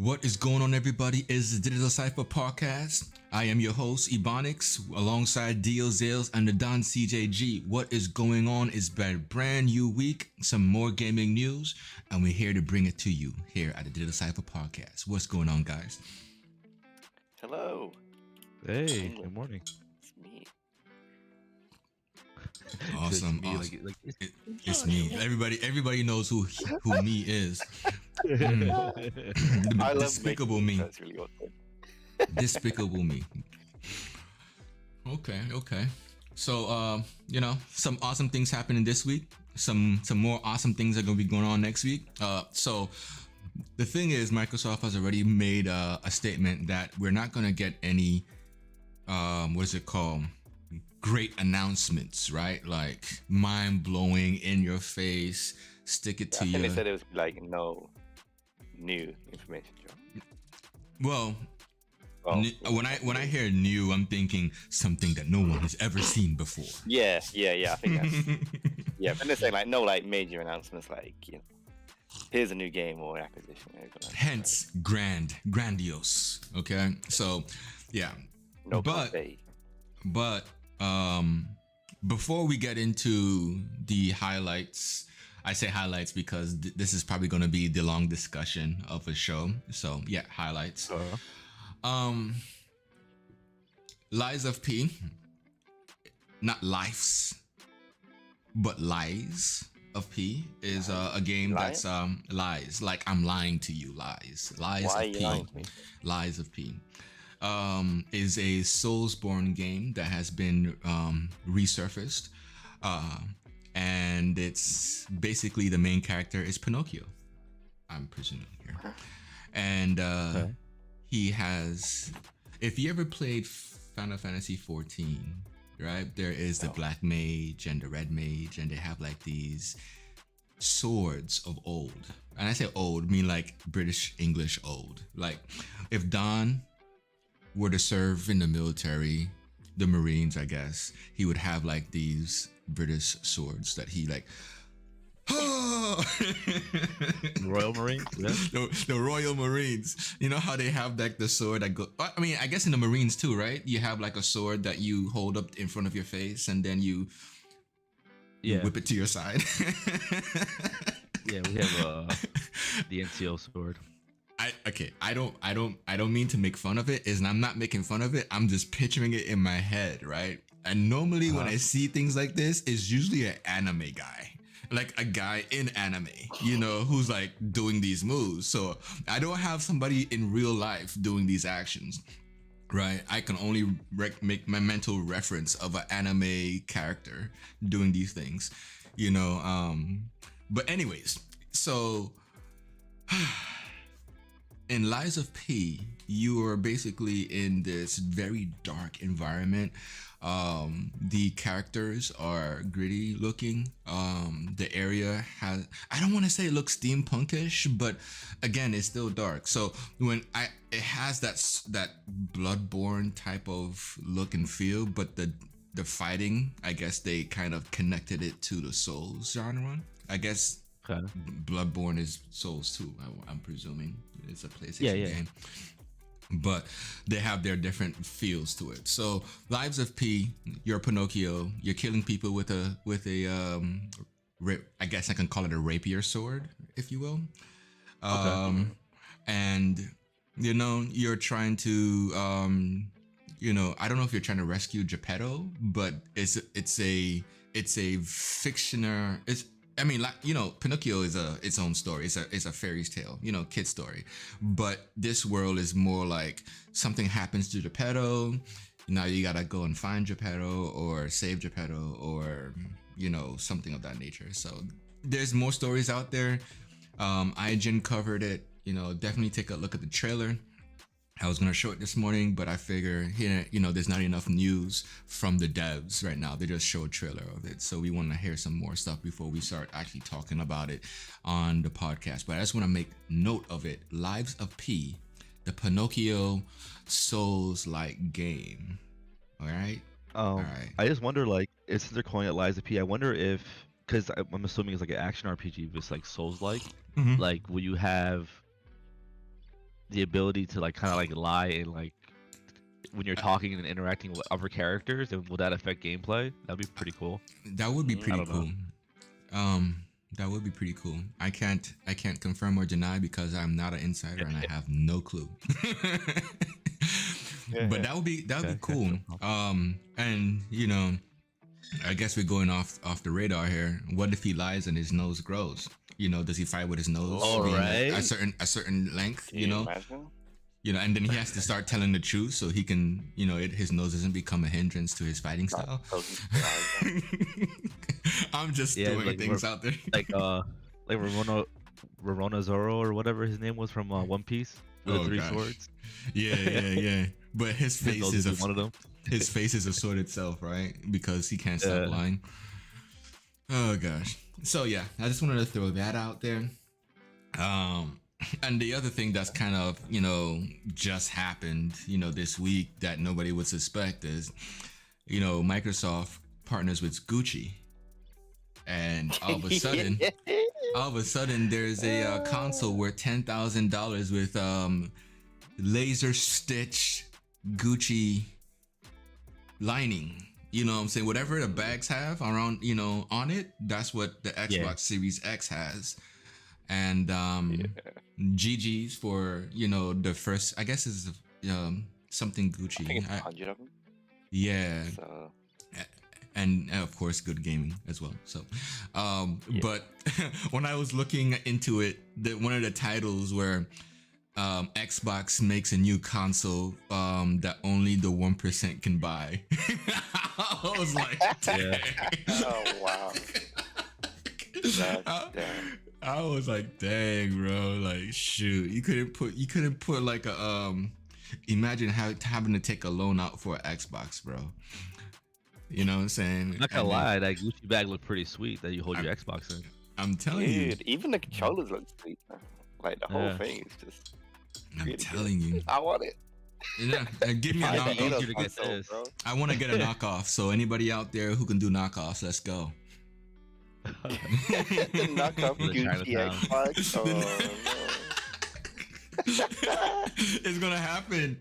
What is going on, everybody? Is the Digital Cypha Podcast. I am your host, Ebonics, alongside Dio Zales and the Don CJG. What is going on is a brand new week, some more gaming news, and we're here to bring it to you here at the Digital Cypha Podcast. What's going on, guys? Hello. Hey, good morning. It's me. Awesome, Me, awesome. It's It's me. Everybody knows who me is. I love Despicable making me. That's really awesome. Despicable me. Okay. So, some awesome things happening this week. Some more awesome things are gonna be going on next week. So the thing is, Microsoft has already made a statement that we're not gonna get any, what is it called? Great announcements, right? Like mind blowing, in your face, stick it to I think you. they said it was like no new information, Joe. Well, Oh, when I hear new, I'm thinking something that no one has ever seen before. yeah. I think that's yeah. But they're saying like no like major announcements like here's a new game or acquisition. Or anything like Hence, grandiose. Okay, so yeah, that. No but confetti. but before we get into the highlights, I say highlights because this is probably going to be the long discussion of a show. So yeah, highlights. Lies of P, not lives, but lies of P is a game Lies? that's lies, like I'm lying to you, lies Why of are you P, lying to me? lies of P. Is a Soulsborne game that has been resurfaced, and it's basically the main character is Pinocchio, I'm presuming here, and Okay. he has. If you ever played Final Fantasy 14, right? There is the No. black mage and the red mage, and they have like these swords of old. And I say old, I mean like British English old. Like if Don were to serve in the military, the Marines, I guess, he would have like these British swords that he like. Royal Marines. Yeah. The Royal Marines. You know how they have like the sword that go. I mean, I guess in the Marines too, right? You have like a sword that you hold up in front of your face, and then you Yeah. whip it to your side. Yeah. We have the NCO sword. I don't mean to make fun of it. I'm not making fun of it. I'm just picturing it in my head, right? And normally when I see things like this, it's usually an anime guy. Like a guy in anime, who's like doing these moves. So I don't have somebody in real life doing these actions, right? I can only make my mental reference of an anime character doing these things, But anyways, so in Lies of P, you are basically in this very dark environment. The characters are gritty looking. The area has, I don't want to say it looks steampunkish, but again, it's still dark. So it has that Bloodborne type of look and feel, but the fighting, I guess they kind of connected it to the Souls genre. I guess Okay. Bloodborne is Souls too. I'm presuming it's a PlayStation Yeah. game, but they have their different feels to it. So, Lives of P, you're Pinocchio. You're killing people with a I guess I can call it a rapier sword, if you will. And you're trying to I don't know if you're trying to rescue Geppetto, but it's a fictioner. Pinocchio is its own story. It's a fairy tale, kid story. But this world is more like something happens to Geppetto. Now you gotta go and find Geppetto or save Geppetto or something of that nature. So there's more stories out there. IGN covered it. Definitely take a look at the trailer. I was gonna show it this morning, but I figure here, there's not enough news from the devs right now. They just show a trailer of it, so we want to hear some more stuff before we start actually talking about it on the podcast. But I just want to make note of it. Lives of P, the Pinocchio Souls-like game. All right. Alright. I just wonder, like, since they're calling it Lies of P, I wonder if, because I'm assuming it's like an action RPG, but it's like Souls-like. Mhm. Like, will you have the ability to like kind of like lie and like when you're talking and interacting with other characters, and will that affect gameplay? That'd be pretty cool. That would be I pretty don't know. cool. That would be pretty cool. I can't confirm or deny because I'm not an insider and I have no clue. But that would be Okay, cool. And you know, I guess we're going off the radar here. What if he lies and his nose grows? You know, does he fight with his nose All being right. a certain length? Can You know, imagine? you know, and then he has to start telling the truth so he can, you know, his nose doesn't become a hindrance to his fighting style. I'm just Yeah, throwing like things out there. like Rorona Zoro or whatever his name was from One Piece with the Oh, three gosh. swords. Yeah. But his His face nose is would be one of them. his face is a sword itself, right? Because he can't stop Yeah. lying. Oh gosh. So yeah, I just wanted to throw that out there. And the other thing that's kind of, you know, just happened, you know, this week that nobody would suspect is, you know, Microsoft partners with Gucci. And all of a sudden there's a console worth $10,000 with laser stitch Gucci lining. You know what I'm saying? Whatever the bags have around, you know, on it, that's what the Xbox Series X has. And GG's for, you know, the first, I guess is something Gucci. I think it's 100 of them. Yeah. So And of course good gaming as well. So but when I was looking into it, one of the titles were Xbox makes a new console that only the 1% can buy. I was like, dang. oh wow. Damn. I was like, dang, bro. Like, shoot, you couldn't put like a imagine having to take a loan out for an Xbox, bro. You know what I'm saying? Not gonna lie, that Gucci bag looked pretty sweet that you hold your Xbox in. I'm telling you. Dude, even the controllers look sweet, man. Like the whole Yeah. thing is just I'm really telling good. you. I want it. Yeah, give me a It'd be knockoff. easier to get console, this. bro. I want to get a knockoff. So anybody out there who can do knockoffs, let's go. the knockoff The Gucci Chinatown. Xbox. Oh, It's gonna happen.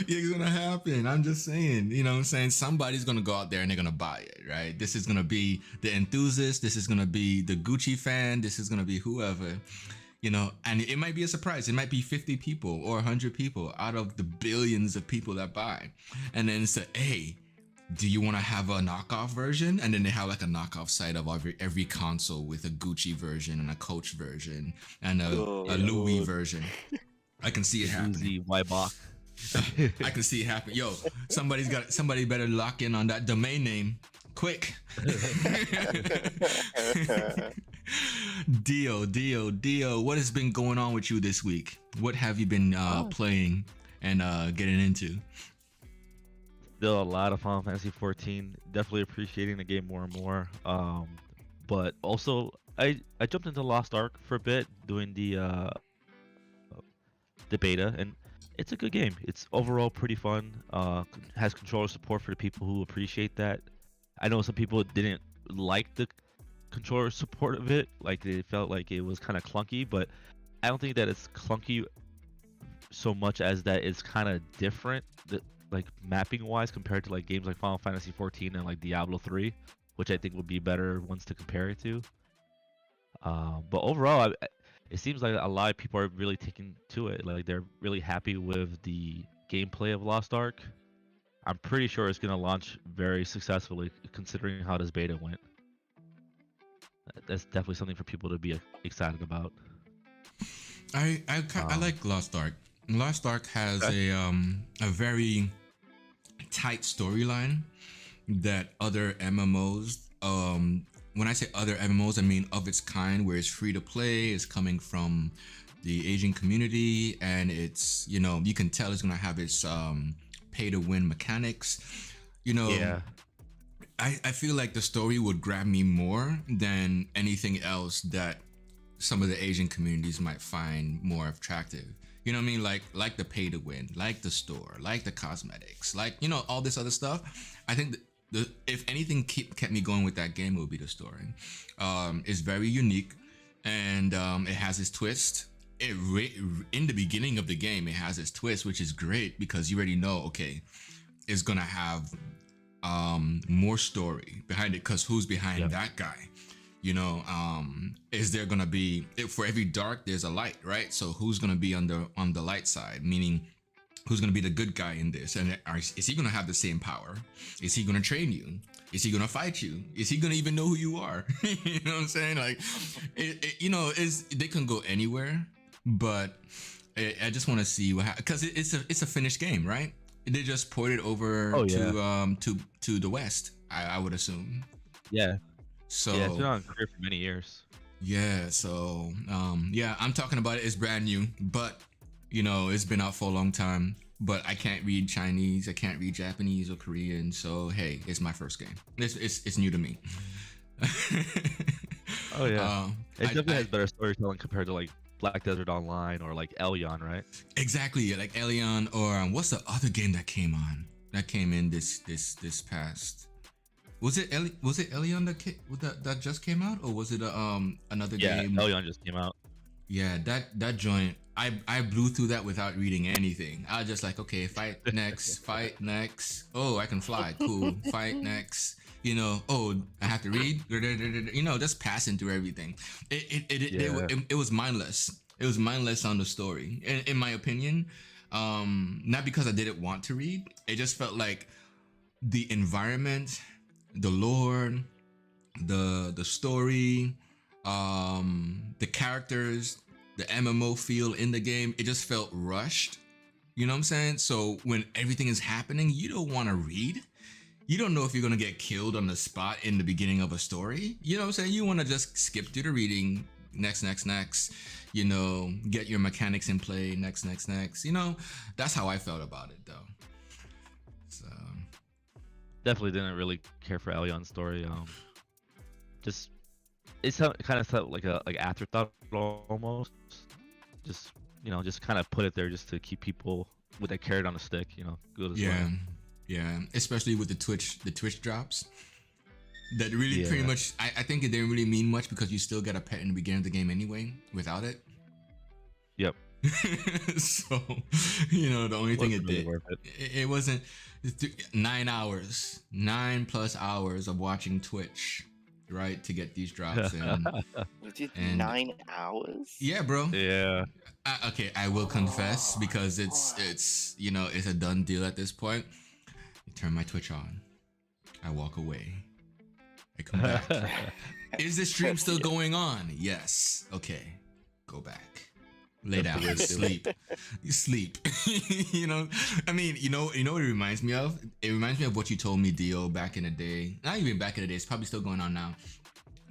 It's gonna happen. I'm just saying, you know what I'm saying? Somebody's gonna go out there and they're gonna buy it, right? This is gonna be the enthusiast, this is gonna be the Gucci fan, this is gonna be whoever, you know, and it might be a surprise. It might be 50 people or 100 people out of the billions of people that buy. And then say, hey, do you want to have a knockoff version? And then they have like a knockoff site of every console with a Gucci version and a Coach version and a Louis version. I can see it happening. Uzi Weibach. I can see it happen. Yo, somebody better lock in on that domain name quick. Dio, what has been going on with you this week? What have you been playing and getting into? Still a lot of Final Fantasy 14. Definitely appreciating the game more and more. But also I jumped into Lost Ark for a bit doing the beta, and it's a good game. It's overall pretty fun. Has controller support for the people who appreciate that. I know some people didn't like the controller support of it, like they felt like it was kind of clunky, but I don't think that it's clunky so much as that it's kind of different, like mapping wise, compared to like games like Final Fantasy 14 and like Diablo 3, which I think would be better ones to compare it to. But overall, it seems like a lot of people are really taking to it. Like they're really happy with the gameplay of Lost Ark. I'm pretty sure it's going to launch very successfully, considering how this beta went. That's definitely something for people to be excited about. I like Lost Ark. Lost Ark has a very tight storyline that other MMOs, when I say other MMOs, I mean of its kind, where it's free to play, it's coming from the Asian community, and it's, you know, you can tell it's gonna have its pay to win mechanics. You know, Yeah. I feel like the story would grab me more than anything else that some of the Asian communities might find more attractive. You know what I mean? Like the pay to win, like the store, like the cosmetics, like, you know, all this other stuff. I think if anything kept me going with that game, it would be the story. It's very unique, and it has its twist. in the beginning of the game, it has its twist, which is great because you already know, okay, it's gonna have more story behind it, because who's behind that guy? You know, is there gonna be, for every dark there's a light, right? So who's gonna be on the light side, meaning who's gonna be the good guy in this? And is he gonna have the same power? Is he gonna train you? Is he gonna fight you? Is he gonna even know who you are? You know what I'm saying? Like, you know, they can go anywhere, but I just want to see what happens, because it's a finished game, right? They just ported over to the West, I would assume. Yeah. So yeah, it's been on career for many years. Yeah, so yeah, I'm talking about it. It's brand new, but you know, it's been out for a long time. But I can't read Chinese, I can't read Japanese or Korean, so hey, it's my first game. It's new to me. Oh yeah, it definitely has better storytelling compared to like Black Desert Online or like Elyon, right? Exactly, like Elyon, or what's the other game that came in this past? Was it Elyon that just came out, or was it another game? Yeah, Elyon just came out. Yeah, that joint, I blew through that without reading anything. I was just like, okay, fight next. Oh, I can fly, cool. Fight next. You know, oh, I have to read. You know, just passing through everything. It was mindless. It was mindless on the story, in my opinion. Not because I didn't want to read. It just felt like the environment, the lore, the story, the characters, the MMO feel in the game, it just felt rushed. You know what I'm saying? So when everything is happening, you don't want to read. You don't know if you're going to get killed on the spot in the beginning of a story. You know what I'm saying? You want to just skip through the reading. Next. You know, get your mechanics in play. Next. You know, that's how I felt about it, though. So Definitely didn't really care for Elyon's story. Just it kind of felt like a afterthought almost. Just, you know, just kind of put it there just to keep people with that carrot on a stick, you know, good as well. Yeah, especially with the Twitch drops. That really pretty much, I think it didn't really mean much because you still get a pet in the beginning of the game anyway without it. Yep. So, you know, the only thing it really did, it wasn't 9 hours, 9+ hours of watching Twitch, right, to get these drops. And 9 hours? Yeah, bro. Yeah. Okay, I will confess, because it's you know, it's a done deal at this point. I turn my Twitch on. I walk away. I come back. Is the stream still going on? Yes. Okay. Go back. Lay down. Sleep. You sleep. You know, I mean, you know what it reminds me of? It reminds me of what you told me, Dio, back in the day. Not even back in the day. It's probably still going on now,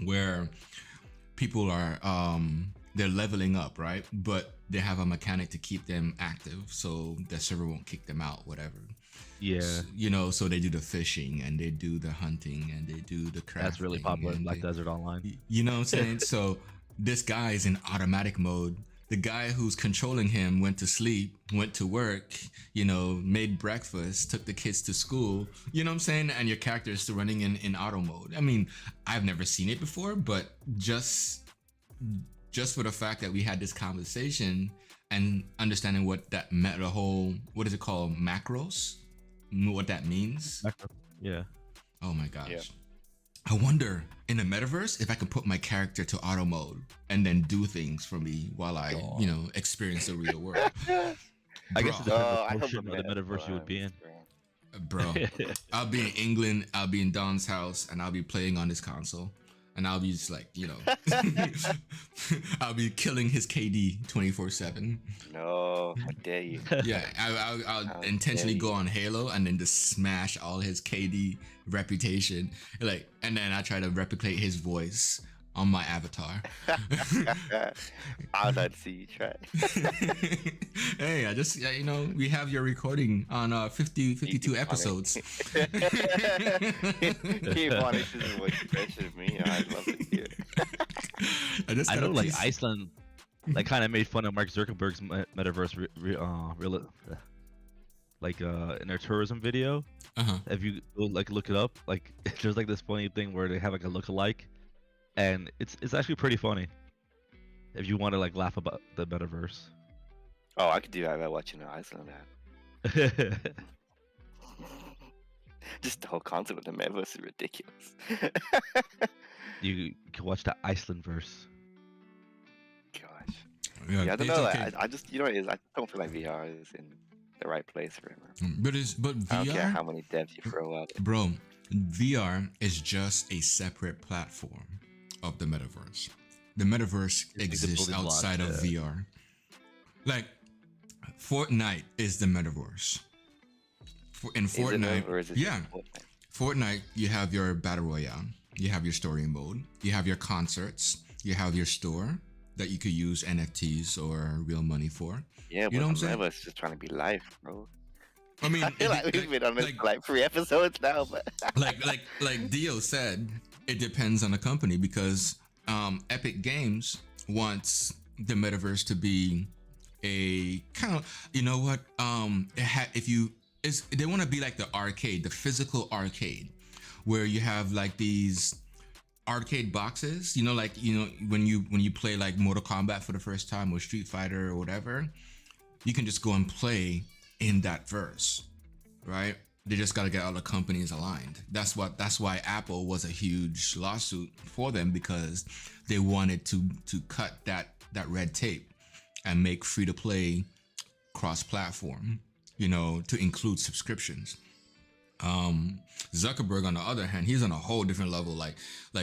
where people are they're leveling up, right? But they have a mechanic to keep them active, so the server won't kick them out, whatever. Yeah. You know, so they do the fishing and they do the hunting and they do the crafting. That's really popular in Black Desert Online. You know what I'm saying? So this guy is in automatic mode. The guy who's controlling him went to sleep, went to work, you know, made breakfast, took the kids to school. You know what I'm saying? And your character is still running in auto mode. I mean, I've never seen it before, but just for the fact that we had this conversation and understanding what that meant, the whole, what is it called? Macros? What that means? Yeah. Oh my gosh. Yeah. I wonder in the metaverse if I can put my character to auto mode and then do things for me while I, you know, experience the real world. I guess it depends I on hope the portion of the metaverse you would be in. Bro, I'll be in England, I'll be in Don's house, and I'll be playing on this console. And I'll be just like, you know, I'll be killing his KD 24/7. No, how dare you? Yeah, I'll intentionally go on Halo and then just smash all his KD reputation. Like, and then I try to replicate his voice on my avatar. I'd like to see you try. Hey, I just, you know, we have your recording on 52 episodes. Keep on it. This is what you mentioned me. I'd love to hear. I know, like Iceland, like kind of made fun of Mark Zuckerberg's metaverse, in their tourism video. If you like look it up, like there's like this funny thing where they have like a lookalike, and it's actually pretty funny. if you want to like laugh about the metaverse. Oh, I could do that by watching Iceland. Just the whole concept of the metaverse is ridiculous. You can watch the Iceland verse. Gosh. Yeah, Yeah, I don't it's know. okay. I just, you know what it is? I don't feel like VR is in the right place for it, man. But I don't care VR, how many devs you throw out. bro, VR is just a separate platform of the metaverse. The metaverse It's like the exists building blocks, outside of yeah. VR. Like Fortnite is the metaverse. In Is it Fortnite, or is it yeah, Fortnite? Fortnite, you have your battle royale, you have your story mode, you have your concerts, you have your store that you could use NFTs or real money for. Yeah, You but know what I'm the saying? metaverse is just trying to be live, bro. I mean, I feel like we've been on this like, for like 3 episodes now, but like Dio said, it depends on the company because Epic Games wants the metaverse to be a kind of, you know what, they want to be like the arcade, the physical arcade, where you have like these arcade boxes, when you play like Mortal Kombat for the first time or Street Fighter or whatever, you can just go and play in that verse, right? They just got to get all the companies aligned. That's why Apple was a huge lawsuit for them, because they wanted to cut that red tape and make free to play cross-platform, to include subscriptions. Zuckerberg, on the other hand, he's on a whole different level. Like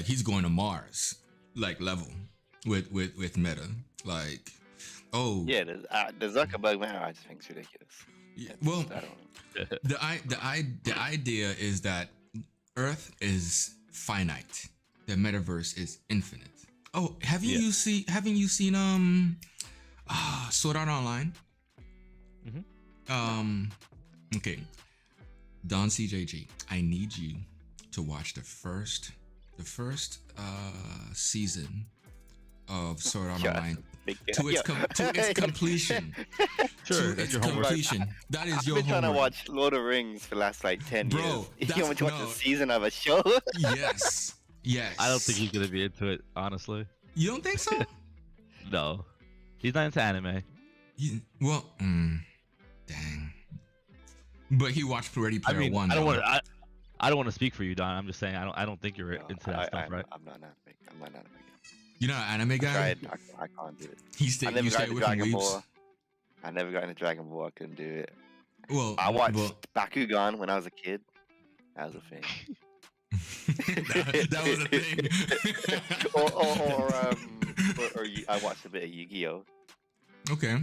he's going to Mars, like level with Meta. Like, oh yeah, the Zuckerberg man, I just think it's ridiculous. yeah, It's well, just, I don't know. the idea is that Earth is finite, the metaverse is infinite. Oh, haven't you seen Sword Art Online? Okay, Don CJG, I need you to watch the first season of Sword Art Yeah, Online big to its completion. Sure, To that's its your homework. completion. That is I've your been trying to homework. watch Lord of the Rings for the last like 10 Bro, years. You that's- want to watch no. a season of a show? Yes. I don't think he's gonna be into it, honestly. You don't think so? No, he's not into anime. Well, dang. But he watched Ready I Player mean, One. I don't though. want to. I don't want to speak for you, Don. I'm just saying I don't think you're No, into that stuff, right? I'm not an anime guy. You're not an anime guy. I can't do it. I I never got into with him Dragon weeps. Ball. I never got into Dragon Ball. I couldn't do it. Well, I watched well, Bakugan when I was a kid. That was a thing. that was a thing. I watched a bit of Yu-Gi-Oh. Okay.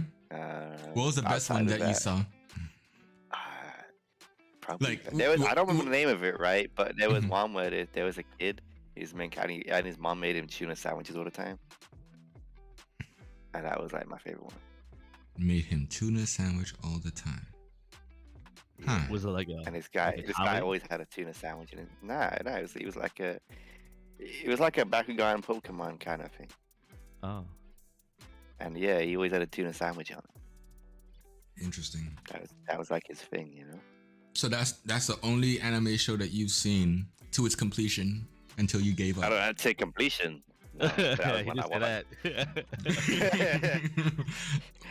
What was the best one outside that of you saw? Probably. Like, There was, I don't remember w- the name of it, right? But there was Mhm. one where there was a kid. His main character, and his mom made him tuna sandwiches all the time, and that was like my favorite one. Made him tuna sandwich all the time. Huh. Was it like a? And this guy, Like a this guy comic? always had a tuna sandwich in it. Nah, it was like a Bakugan Pokemon kind of thing. Oh, And yeah, he always had a tuna sandwich on it. Interesting. That was like his thing, you know. So that's the only anime show that you've seen to its completion until you gave I up. don't I'd say completion. No, that was he when just I said watched. that.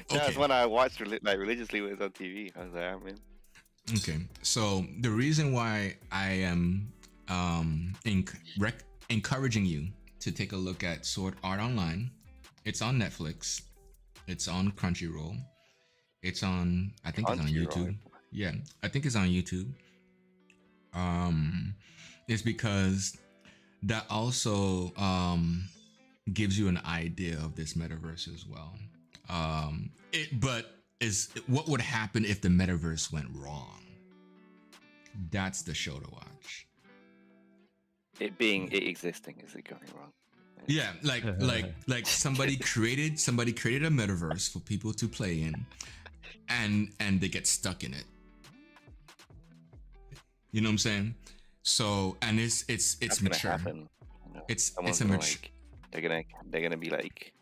That was Okay. when I watched religiously when it was on TV. I was like, I'm in. Okay, so the reason why I am encouraging you to take a look at Sword Art Online, it's on Netflix, it's on Crunchyroll, it's on, I think it's on Crunchyroll. YouTube. Yeah, I think it's on YouTube. It's because that also gives you an idea of this metaverse as well. What would happen if the metaverse went wrong? That's the show to watch. It existing, is it going wrong? Yeah, like somebody created a metaverse for people to play in, and they get stuck in it. You know what I'm saying? So, and it's That's mature. gonna happen. You know, It's someone's a gonna, mature. like, they're gonna be like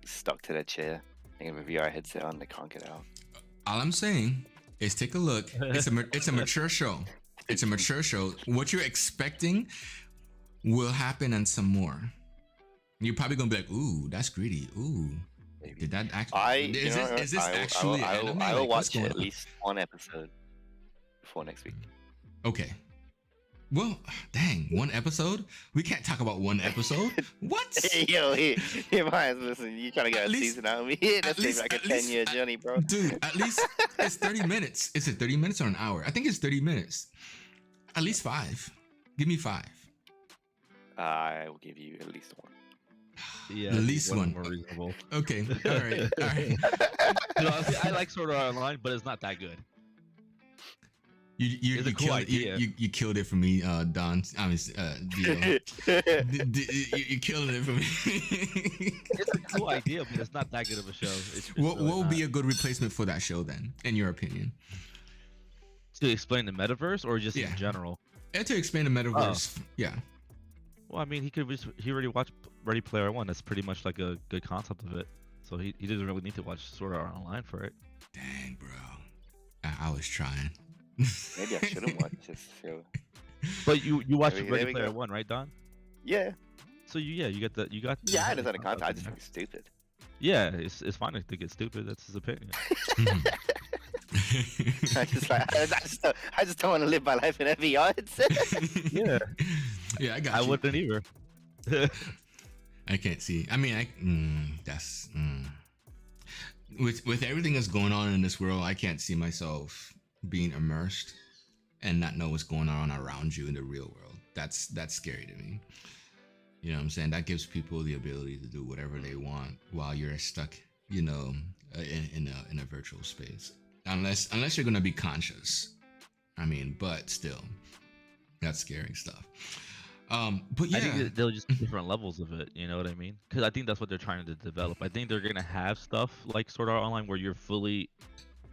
stuck to their chair. They have a VR headset on. They can't get out. All I'm saying is take a look. It's a mature show. It's a mature show. What you're expecting will happen and some more. You're probably gonna be like, "Ooh, that's greedy. Ooh, Maybe. did that actually? Is this actually anime? I will Like, what's watch going at on?" least one episode before next week. Okay. Well, dang, one episode? We can't talk about one episode. What? Hey, yo, here, Myers, listen, you trying to get At a least- season out of me? at That's least- like a at least- 10-year journey, bro. Dude, at least it's 30 minutes. Is it 30 minutes or an hour? I think it's 30 minutes. At least 5. Give me 5. I will give you at least one. Yeah, At least one. more reasonable. Okay. All right. All right. You know, honestly, I like Sword Art Online, but it's not that good. You It's a cool killed idea. you killed it for me, Don. I mean, Dio. You killed it for me. It's a cool idea, but it's not that good of a show. It's what really would be not. a good replacement for that show then, in your opinion? To explain the metaverse or just Yeah. in general? And to explain the metaverse, yeah. Well, I mean, he already watched Ready Player One. That's pretty much like a good concept of it. So he doesn't really need to watch Sword Art Online for it. Dang, bro. I was trying. Maybe I shouldn't watch this show. But you watched There we Ready Player go. One, right, Don? Yeah. So you got. Yeah, I understand the concept. I just think it's stupid. Yeah, it's fine to think it's stupid. That's his opinion. I just don't want to live my life in VR. Yeah, Yeah, I got I you. wouldn't either. I can't see. I mean, with everything that's going on in this world, I can't see myself being immersed and not know what's going on around you in the real world. That's scary to me. You know what I'm saying? That gives people the ability to do whatever they want while you're stuck, you know, in a virtual space. Unless you're gonna be conscious. I mean, but still, that's scary stuff. But yeah, I think that they'll just be different levels of it. You know what I mean? Because I think that's what they're trying to develop. I think they're gonna have stuff like Sword Art Online where you're fully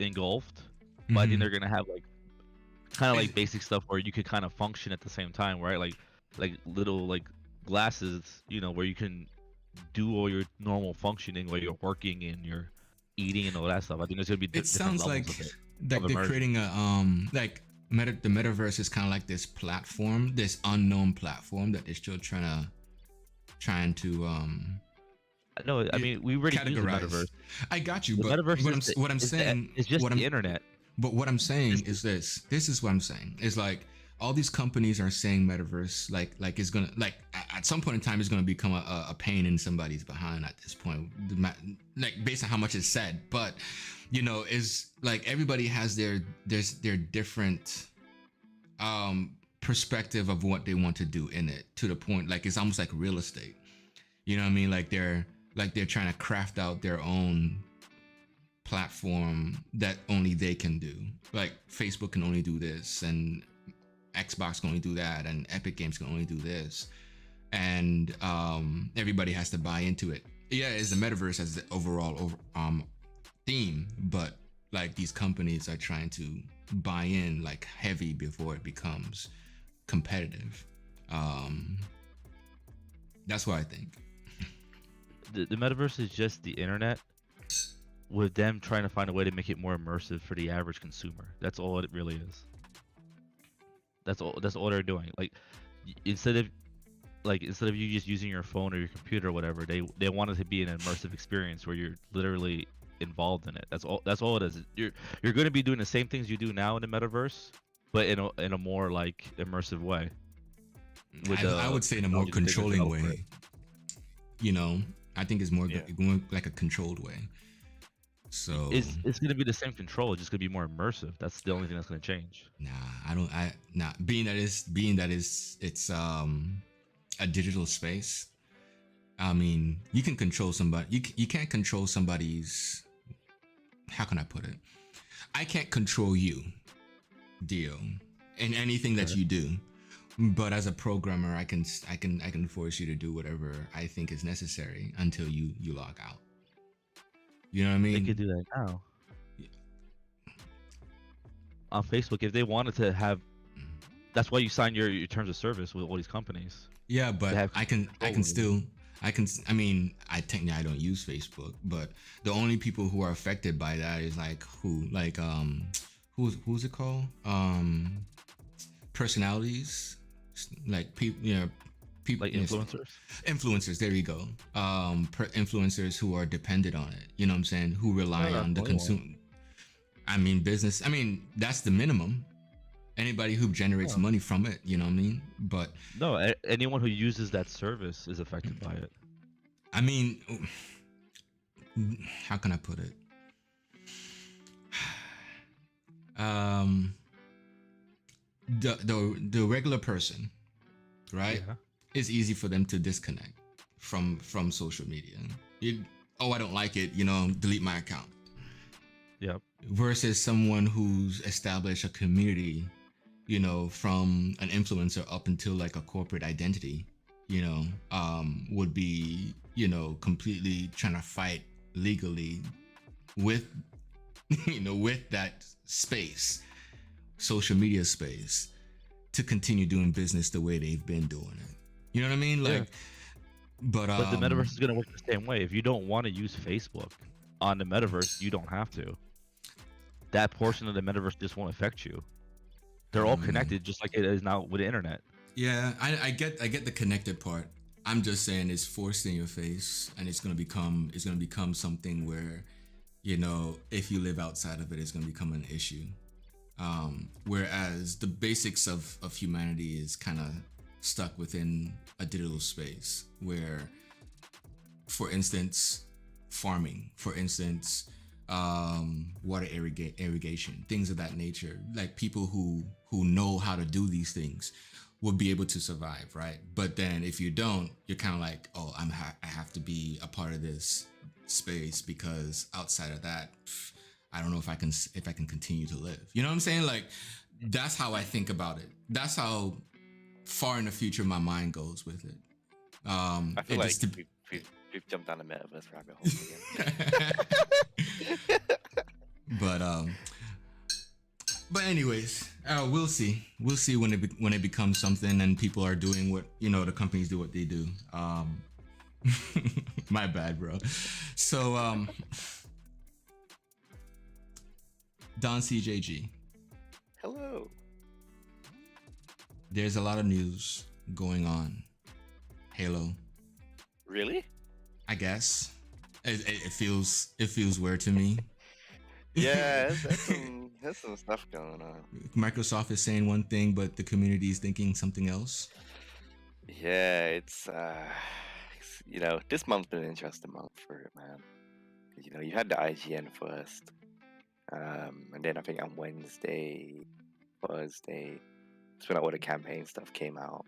engulfed, but I think Mhm. they're gonna have like kind of like basic stuff where you could kind of function at the same time, right? Like little like glasses, you know, where you can do all your normal functioning while you're working and you're eating and all that stuff. I think there's gonna be it different sounds levels like of it. they're immersion. creating a the metaverse is kind of like this platform, this unknown platform that they're still trying to No, I mean we already use the categorize. metaverse. I got you, The but metaverse what I'm is the- what I'm is the- saying it's just what the I'm internet. but what I'm saying is this. This is what I'm saying. Is like all these companies are saying metaverse like it's gonna like at some point in time it's gonna become a pain in somebody's behind at this point. Like based on how much is said, but you know, is like everybody has their different perspective of what they want to do in it, to the point like it's almost like real estate. You know what I mean? Like they're trying to craft out their own platform that only they can do. Like Facebook can only do this, and Xbox can only do that, and Epic Games can only do this, and everybody has to buy into it. Yeah, it's the metaverse as the overall theme, but like these companies are trying to buy in like heavy before it becomes competitive. That's what I think. The metaverse is just the internet with them trying to find a way to make it more immersive for the average consumer. That's all it really is. That's all they're doing. Like instead of you just using your phone or your computer or whatever, they want it to be an immersive experience where you're literally involved in it. That's all it is. You're going to be doing the same things you do now in the metaverse, but in a more like immersive way. I would say in a more technology that they controlling develop for way. You know, I think it's more Yeah. like a controlled way. So It's going to be the same control. It's just going to be more immersive. That's the only thing that's going to change. being that it's a digital space. I mean, you can control somebody. You can't control somebody's. How can I put it? I can't control you, Dio, in anything that you do. But as a programmer, I can force you to do whatever I think is necessary until you log out. You know what I mean? They could do that now. On Facebook, if they wanted to have, that's why you sign your terms of service with all these companies. Yeah, but have I can control. I mean, I technically I don't use Facebook, but the only people who are affected by that is like who's it called? Personalities, like people people, Like influencers? influencers. There you go. Influencers who are dependent on it. You know what I'm saying? Who rely on the consumer. I mean, business. I mean, that's the minimum. Anybody who generates money from it. You know what I mean? But No, anyone who uses that service is affected by it. I mean, how can I put it? The regular person, right? Yeah. It's easy for them to disconnect from social media. I don't like it, delete my account. Yep. Versus someone who's established a community, from an influencer up until like a corporate identity, would be, completely trying to fight legally with, with that space, social media space, to continue doing business the way they've been doing it. You know what I mean? Like, but the metaverse is gonna work the same way. If you don't want to use Facebook on the metaverse, you don't have to. That portion of the metaverse just won't affect you. They're all connected, just like it is now with the internet. Yeah, I get the connected part. I'm just saying it's forced in your face, and it's gonna become something where, if you live outside of it, it's gonna become an issue. Whereas the basics of humanity is kind of stuck within a digital space where, for instance, farming, water irrigation, things of that nature, like people who know how to do these things will be able to survive, right? But then if you don't, you're kind of like, oh, I have to be a part of this space, because outside of that, I don't know if I can continue to live. You know what I'm saying? Like, that's how I think about it. That's how far in the future my mind goes with it. I feel like we've jumped down the metaverse rabbit hole again. But anyways, we'll see. We'll see when it becomes something and people are doing what, the companies do what they do. My bad, bro. So, Don CJG. Hello. There's a lot of news going on. Halo. Really? I guess. It feels weird to me. Yeah, there's some stuff going on. Microsoft is saying one thing, but the community is thinking something else. Yeah, it's this month's been an interesting month for it, man. You had the IGN first, and then I think on Thursday, it's when all the campaign stuff came out.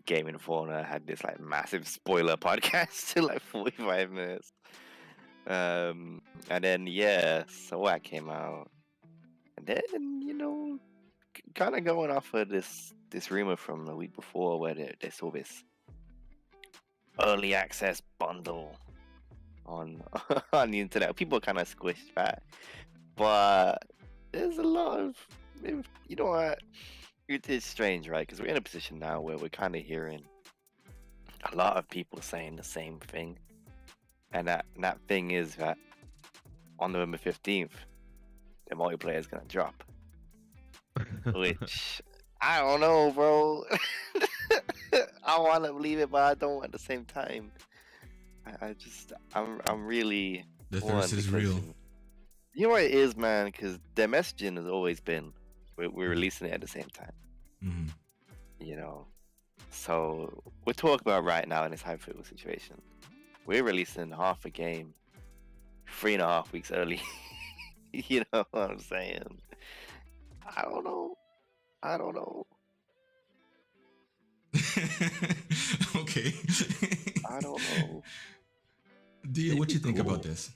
Game Informer had this like massive spoiler podcast to like 45 minutes. And then so that came out, and then kind of going off of this rumor from the week before where they saw this early access bundle on on the internet. People kind of squished back, but there's a lot of, what, it's strange, right? Because we're in a position now where we're kind of hearing a lot of people saying the same thing. And that thing is that on November 15th, the multiplayer is going to drop. Which, I don't know, bro. I want to believe it, but I don't at the same time. I'm really... The thirst is real. You know what it is, man? Because their messaging has always been, we're releasing it at the same time. Mm-hmm. So we're talking about right now in this hypothetical situation. We're releasing half a game 3.5 weeks early. You know what I'm saying? I don't know. Okay. I don't know. Dia, what you think about this?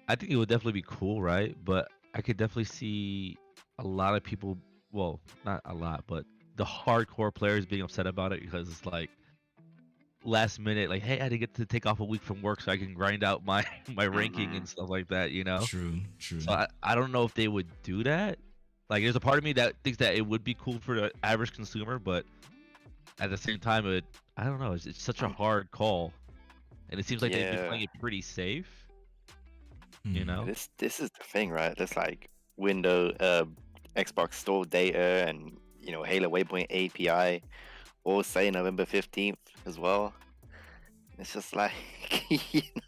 I think it would definitely be cool, right? But I could definitely see a lot of people, well, not a lot, but the hardcore players being upset about it, because it's like last minute, like, hey, I didn't get to take off a week from work so I can grind out my ranking and stuff like that, True. So I don't know if they would do that. Like, there's a part of me that thinks that it would be cool for the average consumer, but at the same time, I don't know, it's such a hard call, and it seems like they've been playing it pretty safe. This is the thing, right? There's like Xbox Store data and Halo Waypoint API all say November 15th as well. It's just like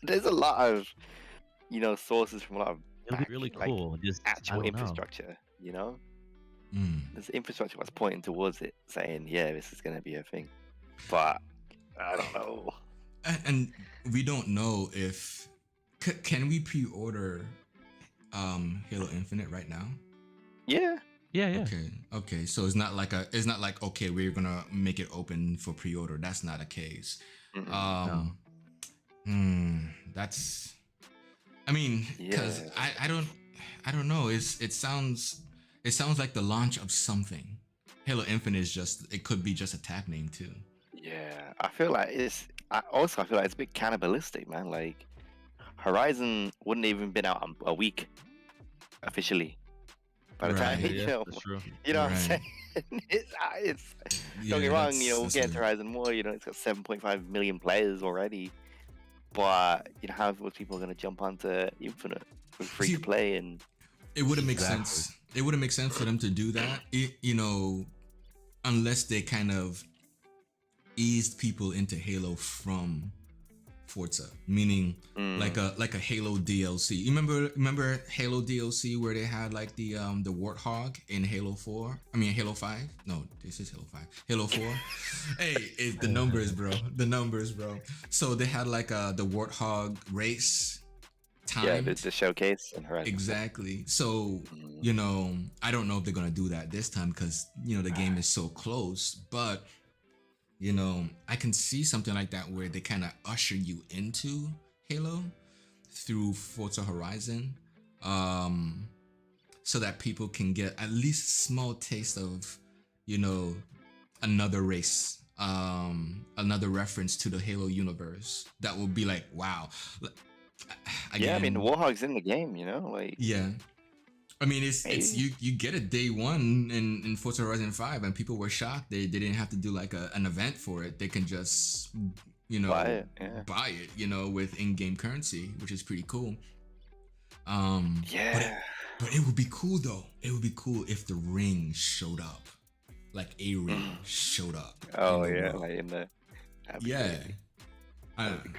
there's a lot of sources from a lot of It'll be really like cool. Just I actual don't know. infrastructure. Mm. There's infrastructure that's pointing towards it, saying, yeah, this is gonna be a thing. But I don't know. And we don't know if can we pre-order Halo Infinite right now? Yeah. Yeah. Okay. So it's not like okay, we're gonna make it open for pre-order. That's not a case. Mm-mm. That's. I mean, because Yeah. I don't know. It sounds like the launch of something. Halo Infinite is it could be just a tag name too. Yeah, I feel like it's a bit cannibalistic, man. Like Horizon wouldn't even been out a week officially by the time Right. Yeah, that's true. you know what I'm Right. saying. It's don't get me wrong, we'll get into Horizon more. It's got 7.5 million players already, but how most people are gonna jump onto Infinite with free to play and It wouldn't make Exactly. sense. It wouldn't make sense for them to do that. Unless they kind of eased people into Halo from Forza, meaning like a Halo DLC. You remember Halo DLC where they had like the Warthog in Halo 4? I mean Halo 5? No, this is Halo 5. Halo 4. Hey, the numbers, bro. The numbers, bro. So they had like the Warthog race time. yeah, the showcase and Horizon. Exactly. So, I don't know if they're gonna do that this time because the game is so close, but I can see something like that where they kind of usher you into Halo through Forza Horizon, so that people can get at least a small taste of, another race, another reference to the Halo universe. That will be like, wow. Yeah, I mean, the Again, Warthog's in the game, like yeah. I mean, it's Maybe. you get it day one in Forza Horizon 5, and people were shocked. They didn't have to do like an event for it. They can just buy it. Yeah. buy it, with in-game currency, which is pretty cool. Yeah. But it would be cool though. It would be cool if the ring showed up, like a ring showed up. Oh in the yeah, world. like in the. that'd be Yeah. crazy.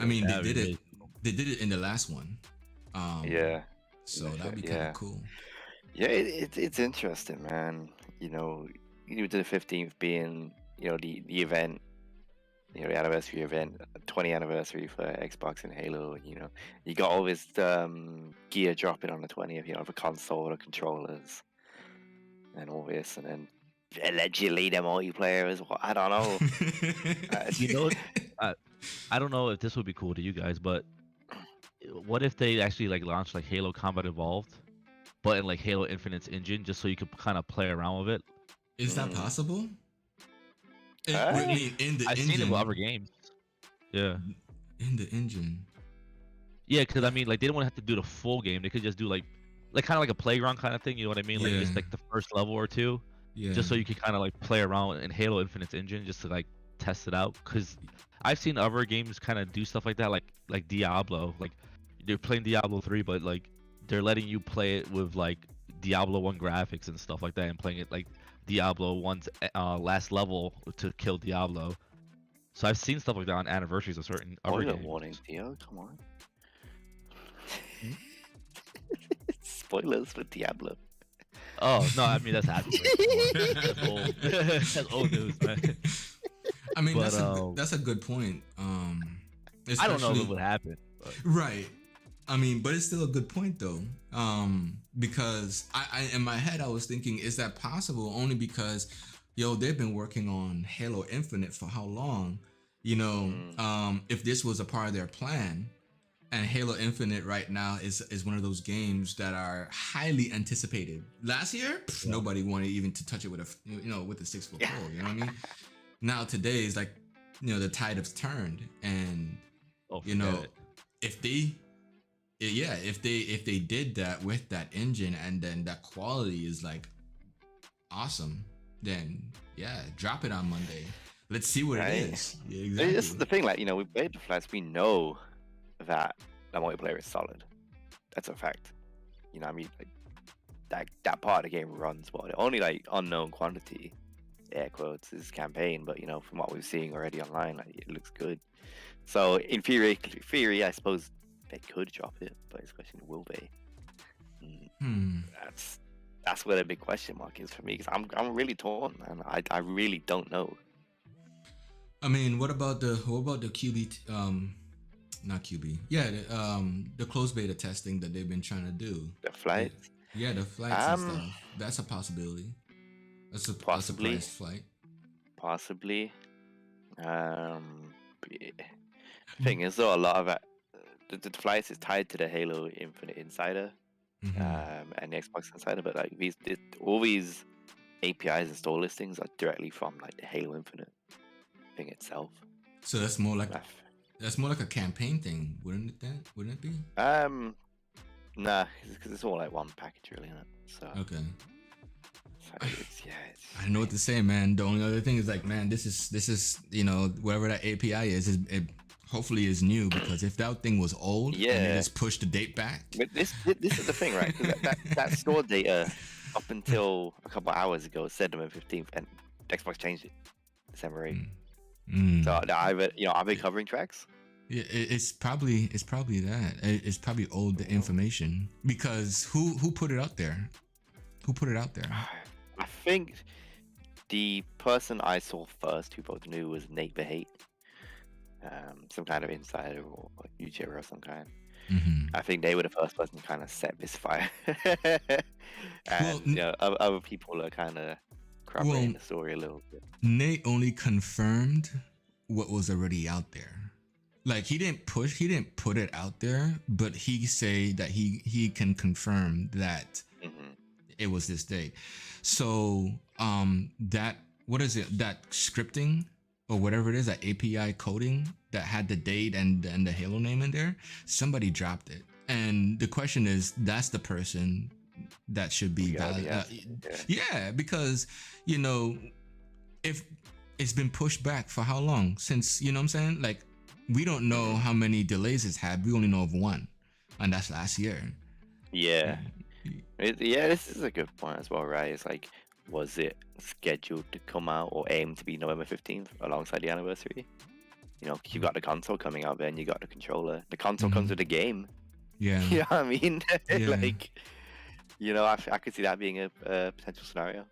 I mean, That'd they be did really it. They did it in the last one. Yeah. So that'd be kind of Yeah. cool. Yeah, it's interesting, man. With the 15th being, the event, the anniversary event, 20th anniversary for Xbox and Halo, and you got all this gear dropping on the 20th, for console or controllers and all this, and then allegedly the multiplayer as well. I don't know. I don't know if this would be cool to you guys, but what if they actually like launched like Halo Combat Evolved, but in like Halo Infinite's engine, just so you could kind of play around with it? Is that possible? In the I've engine. seen it with other games. Yeah. In the engine. Yeah, because I mean, like they don't want to have to do the full game. They could just do like kind of like a playground kind of thing. You know what I mean? Like just Yeah. like the first level or two, Yeah. just so you could kind of like play around in Halo Infinite's engine, just to like test it out. Because I've seen other games kind of do stuff like that, like Diablo. Like they're playing Diablo 3, but like they're letting you play it with like Diablo 1 graphics and stuff like that, and playing it like Diablo 1's last level to kill Diablo. So I've seen stuff like that on anniversaries of certain other Spoiler games. warning, Theo. Come on. Spoilers for Diablo. Oh no, I mean that's happening. That's old. That's old news, man. I mean, But, that's a good point. I don't know if especially- it would happen. But Right. I mean, but it's still a good point though. Because I in my head I was thinking, is that possible? Only because, they've been working on Halo Infinite for how long? If this was a part of their plan, and Halo Infinite right now is one of those games that are highly anticipated. Last year, nobody wanted even to touch it with a 6-foot pole. You know what I mean? Now today is like, the tide has turned, and forget it. if they did that with that engine, and then that quality is like awesome, then drop it on Monday. Let's see what Right. it is. Yeah, exactly. This is the thing, with Beta Flash, we know that the multiplayer is solid. That's a fact. I mean, like, that part of the game runs well. The only unknown quantity air quotes his campaign, but from what we're seeing already online, like, it looks good. So in theory, I suppose they could drop it, but it's a question, will they? That's where the big question mark is for me, because I'm really torn, man. I really don't know. I mean, what about the QB? Not QB. Yeah, the closed beta testing that they've been trying to do. The flights. Yeah, the flights and stuff. That's a possibility. That's a surprise flight. Possibly. Thing is, though, a lot of the flights is tied to the Halo Infinite Insider, and the Xbox Insider, but like all these APIs and store listings are directly from like the Halo Infinite thing itself. So that's more like a campaign thing, wouldn't it be? Nah, because it's all like one package, really, isn't it? So okay. So I don't know what to say, man. The only other thing is like, man, this is whatever that API is, it hopefully is new, because if that thing was old, and they just pushed the date back. But this is the thing, right? that store data up until a couple of hours ago said November 15th, and Xbox changed it December 8th. So are they covering tracks? Yeah, it's probably that. It's probably old information, because who put it out there? Who put it out there? I think the person I saw first who both knew was Nate the Hate, some kind of insider or YouTuber of some kind. I think they were the first person to kind of set this fire, and other people are kind of corroborating the story a little bit. Nate only confirmed what was already out there. Like he didn't put it out there, but he say that he can confirm that it was this date. So that, what is it, that scripting or whatever it is, that API coding that had the date and the Halo name in there, somebody dropped it. And the question is, that's the person that should be valid. Yeah, because if it's been pushed back for how long? Since, you know what I'm saying? Like, we don't know how many delays it's had. We only know of one, and that's last year. Yeah. This is a good point as well, right? It's like, was it scheduled to come out or aimed to be November 15th alongside the anniversary? You got the console coming out there, and you got the controller. The console comes with the game. Yeah. You know what I mean? Yeah. Like, I could see that being a potential scenario.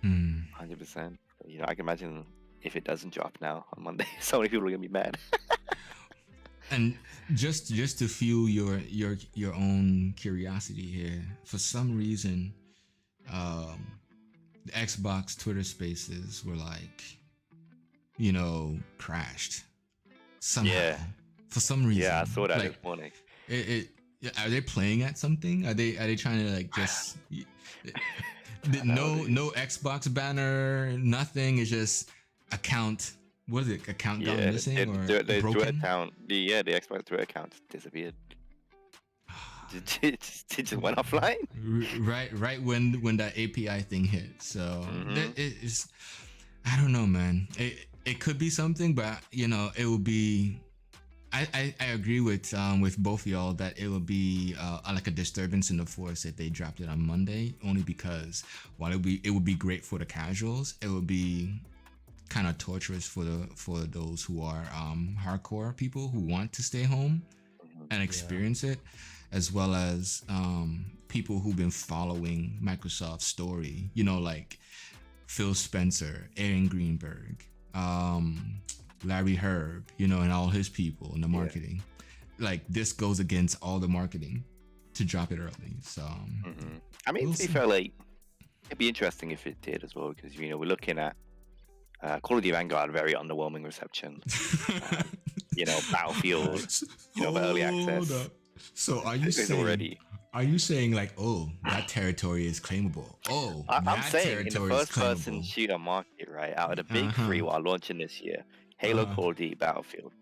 100%. I can imagine if it doesn't drop now on Monday, so many people are gonna be mad. And just to fuel your own curiosity here, for some reason, the Xbox Twitter Spaces were like, crashed somehow. Yeah. For some reason. Yeah, I saw that this morning. Are they playing at something? Are they trying to like just no Xbox banner, nothing? It's just account. What is it? Account gone missing or the broken? Twitter account, the Xbox Twitter account disappeared. It just went offline. Right when that API thing hit. So it's, I don't know, man. It could be something, but it will be. I agree with both of y'all that it would be like a disturbance in the force if they dropped it on Monday, only because while it would be great for the casuals, it would be kind of torturous for those who are hardcore people who want to stay home and experience it, as well as people who've been following Microsoft's story, like Phil Spencer, Aaron Greenberg, Larry Herb, and all his people in the marketing. Like, this goes against all the marketing to drop it early. So I mean, to be fair, like, it'd be interesting if it did as well, because we're looking at Call of Duty Vanguard, very underwhelming reception. Battlefield, early access. So are you saying like, oh, that territory is claimable? Oh, I'm saying in the first-person shooter market, right, out of the big three while launching this year, Halo, Call of Duty, Battlefield,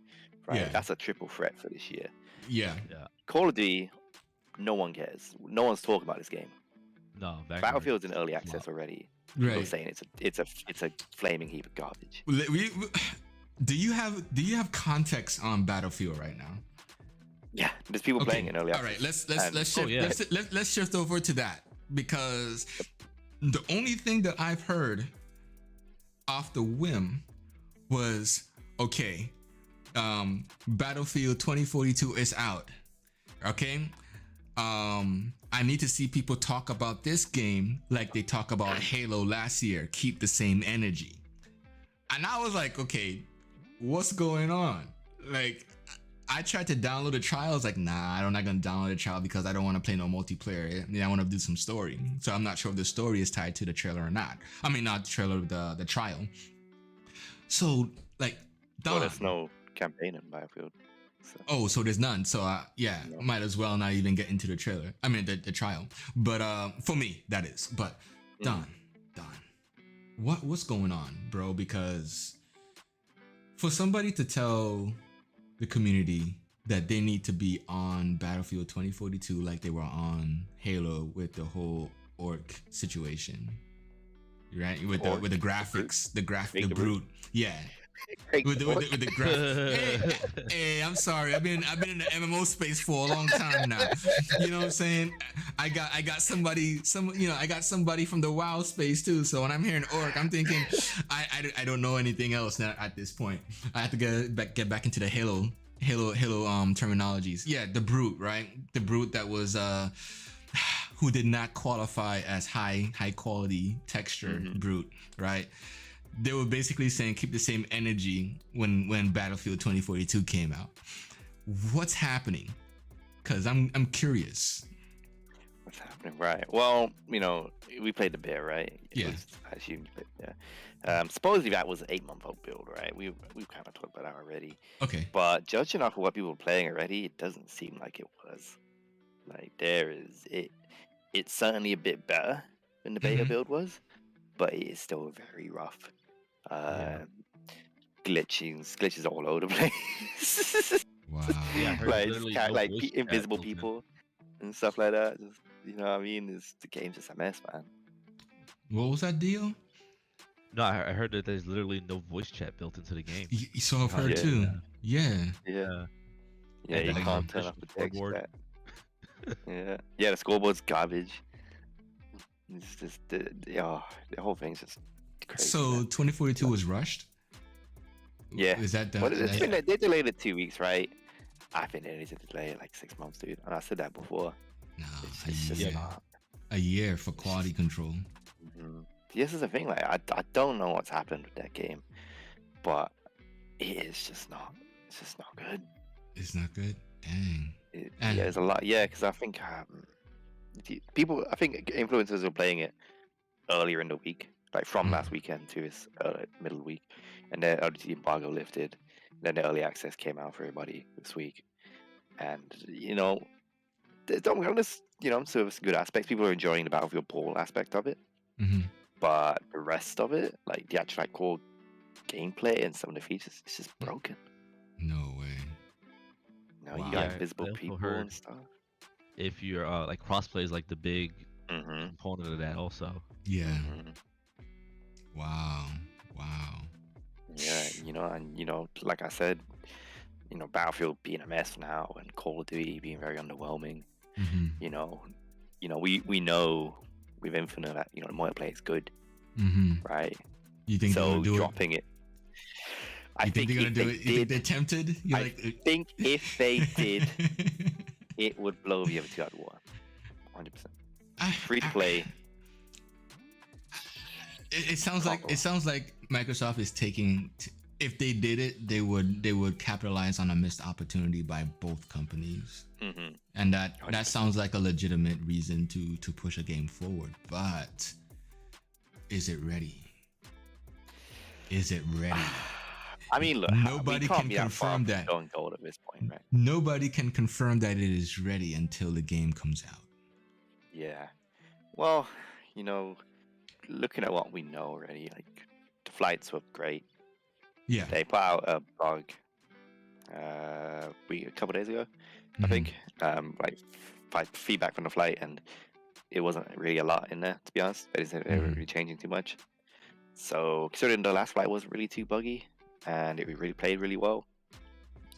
right? Yeah. That's a triple threat for this year. Yeah. Call of Duty, no one cares. No one's talking about this game. No, Battlefield's in early access already. Right. People saying it's a flaming heap of garbage. Do you have context on Battlefield right now? Yeah, there's people playing in early access. All right, let's shift over to that, because the only thing that I've heard off the whim was, okay, Battlefield 2042 is out. Okay. I need to see people talk about this game like they talk about Halo last year. Keep the same energy. And I was like, okay, what's going on? Like, I tried to download a trial. I was like, nah, I'm not gonna download a trial because I don't want to play no multiplayer. I want to do some story. So I'm not sure if the story is tied to the trailer or not. I mean, not the trailer, the trial. So like, Well, there's no campaign in Battlefield. So. Oh, so there's none. So yeah, No. might as well not even get into the trailer. I mean the trial. But for me, that is. But Don, what's going on, bro? Because for somebody to tell the community that they need to be on Battlefield 2042 like they were on Halo with the whole orc situation, right? With the graphics, the brute, yeah. With the graphics. Hey, I'm sorry. I've been in the MMO space for a long time now. You know what I'm saying? I got somebody from the WoW space too. So when I'm hearing orc, I'm thinking I don't know anything else now at this point. I have to get back into the Halo terminologies. Yeah, the brute, right? The brute that was who did not qualify as high quality texture brute, right? They were basically saying keep the same energy when Battlefield 2042 came out. What's happening? Because I'm curious. What's happening? Right. Well, we played the bit, right? Yeah. I assume you played. Yeah. Supposedly that was an 8-month-old build, right? We've kind of talked about that already. Okay. But judging off of what people were playing already, it doesn't seem like it was. Like it's certainly a bit better than the beta build was, but it is still very rough. Glitches all over the place. Wow. Yeah, like invisible people and stuff like that. Just, you know what I mean? The game's just a mess, man. What was that deal? No, I heard that there's literally no voice chat built into the game. So I've heard too. Yeah. Yeah, And you then can't turn off the text scoreboard. chat. Yeah, the scoreboard's garbage. It's just the whole thing's just crazy. So man. 2042 was rushed? Yeah. Is that Well, they delayed it 2 weeks, right? I think they need to delay it like 6 months, dude. And I said that before. No, It's just not. a year for quality control. Mm-hmm. This is the thing. Like, I don't know what's happened with that game, but it is just not. It's just not good. It's not good. Dang. Yeah, there's a lot. Yeah, because I think people. I think influencers were playing it earlier in the week, like from last weekend to this middle week, and then the embargo lifted. Then the early access came out for everybody this week, and don't be honest, so it's good aspects. People are enjoying the Battlefield Ball aspect of it, but the rest of it, like the actual core gameplay and some of the features, it's just broken. No way. No, Wow. you got Yeah, invisible I also people heard- and stuff. If you're like crossplay is like the big Mm-hmm. component of that also. Yeah. Mm-hmm. Wow. Yeah, and like I said, Battlefield being a mess now, and Call of Duty being very underwhelming. We know with Infinite that the multiplayer is good, right? You think they're So gonna do dropping it. You think they're gonna if do they it? You think they're did, tempted? You're I think if they did, it would blow the other two out of the water. 100%. Free to play. It sounds like Microsoft is taking. If they did it, they would capitalize on a missed opportunity by both companies, and that 100%. sounds like a legitimate reason to push a game forward. But is it ready? Is it ready? I mean, look, Nobody we can't can be that far confirm from that. going gold at this point, right? Nobody can confirm that it is ready until the game comes out. Yeah. Well, looking at what we know already, like the flights were great. Yeah. They put out a blog a couple days ago, I think. Like feedback from the flight, and it wasn't really a lot in there, to be honest. They didn't say they were really changing too much. So considering the last flight wasn't really too buggy, and it really played really well,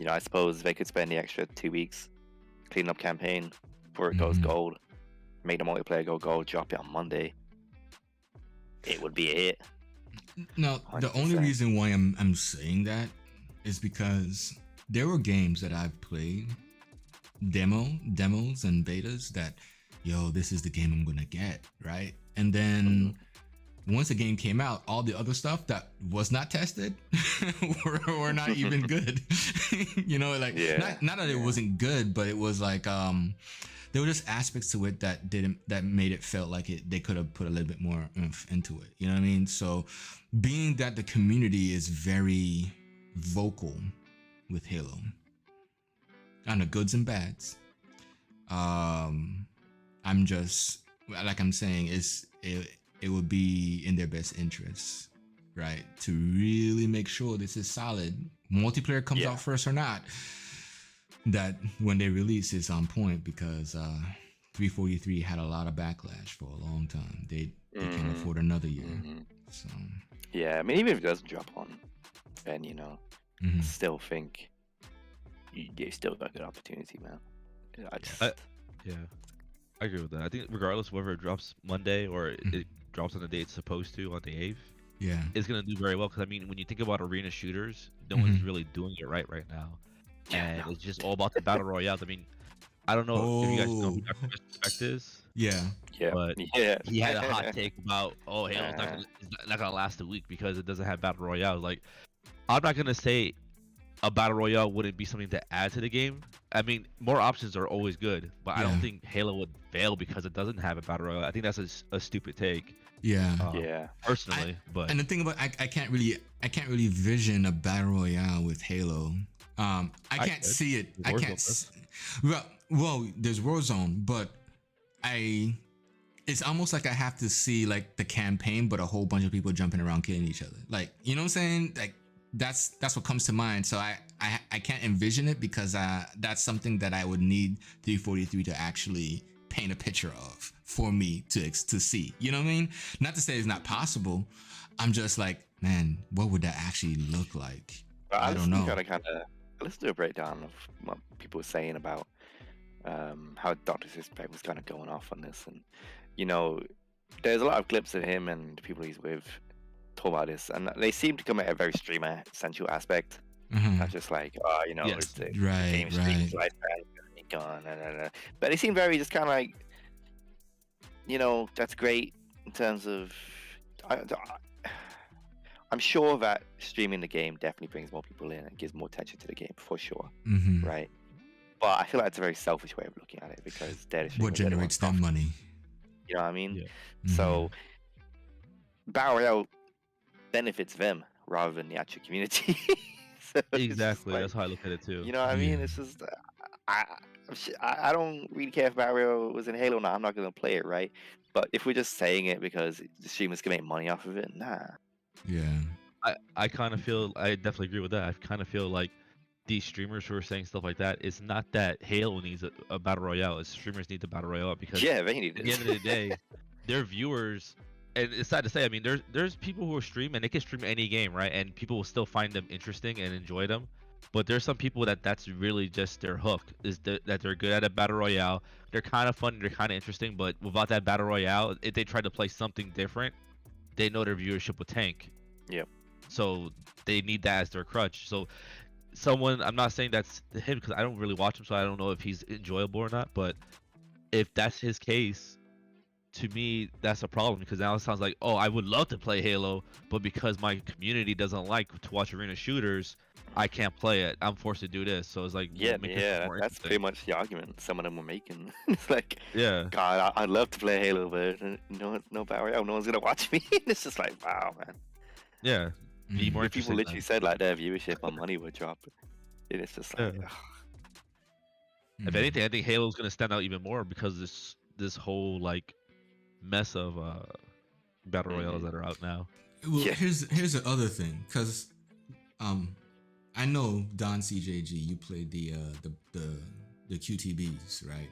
I suppose they could spend the extra 2 weeks cleaning up campaign before it goes gold, make the multiplayer go gold, drop it on Monday. It would be a hit. No, the only 100%. reason why I'm saying that is because there were games that I've played, demos and betas that, yo, this is the game I'm gonna get, right? And then once the game came out, all the other stuff that was not tested were not even good. You know, like Yeah. not that it wasn't good, but it was like there were just aspects to it that made it felt like they could have put a little bit more oomph into it. You know what I mean? So being that the community is very vocal with Halo on the goods and bads, I'm just like I'm saying it would be in their best interest, right, to really make sure this is solid. Multiplayer comes out first or not, that when they release it's on point, because 343 had a lot of backlash for a long time. They can't afford another year. So Yeah, I mean, even if it doesn't drop on, then I still think you still got a good opportunity, man. Yeah, I agree with that. I think regardless whether it drops Monday or it drops on the day it's supposed to on the 8th, yeah, it's gonna do very well. Because I mean, when you think about arena shooters, no one's really doing it right now, and it's just all about the battle royales. I mean, I don't know if you guys know who Dr. Respect is. yeah, But he had a hot take about, Halo's not gonna last a week because it doesn't have battle royales. Like, I'm not gonna say a battle royale wouldn't be something to add to the game. I mean, more options are always good, but I don't think Halo would fail because it doesn't have a battle royale. I think that's a stupid take. Personally, but and the thing about I can't really vision a battle royale with Halo. I can't see it. I can't. Well, there's Warzone, but it's almost like I have to see like the campaign, but a whole bunch of people jumping around killing each other. Like, you know what I'm saying? Like that's what comes to mind. So I can't envision it, because that's something that I would need 343 to actually paint a picture of for me to see. You know what I mean? Not to say it's not possible. I'm just like, man, what would that actually look like? I don't know. Let's do a breakdown of what people were saying about how Dr. Disrespect was kind of going off on this, and there's a lot of clips of him and the people he's with talk about this, and they seem to come at a very streamer central aspect. Not just like, it's the game streams lifestyle gone, but they seem very just kind of like, that's great in terms of. I'm sure that streaming the game definitely brings more people in and gives more attention to the game for sure, right? But I feel like it's a very selfish way of looking at it, because they're what generates them money. You know what I mean? Yeah. So Battle Royale benefits them rather than the actual community. So exactly, that's how I look at it too. You know what I mean? It's just I don't really care if Battle Royale was in Halo or not. I'm not gonna play it, right? But if we're just saying it because the streamers can make money off of it, nah. Yeah. I kind of feel, I definitely agree with that. I kind of feel like these streamers who are saying stuff like that, it's not that Halo needs a battle royale. It's streamers need the battle royale, because they need it. At the end of the day, their viewers, and it's sad to say, I mean, there's people who are stream and they can stream any game, right? And people will still find them interesting and enjoy them. But there's some people that's really just their hook, is that they're good at a battle royale. They're kind of fun, they're kind of interesting, but without that battle royale, if they try to play something different, they know their viewership will tank. Yep. So they need that as their crutch. So someone, I'm not saying that's him because I don't really watch him, so I don't know if he's enjoyable or not. But if that's his case, to me, that's a problem, because now it sounds like, I would love to play Halo, but because my community doesn't like to watch arena shooters, I can't play it. I'm forced to do this. So it's like, that's pretty much the argument some of them were making. It's like, yeah, God, I'd love to play Halo, but no battle royale, no one's gonna watch me. It's just like, wow, man. Yeah. Be more People literally said like their viewership on money would drop. And it's just like, if anything, I think Halo's gonna stand out even more because this whole like mess of battle royales that are out now. Well, here's the other thing, because I know Don CJG, you played the QTBs, right?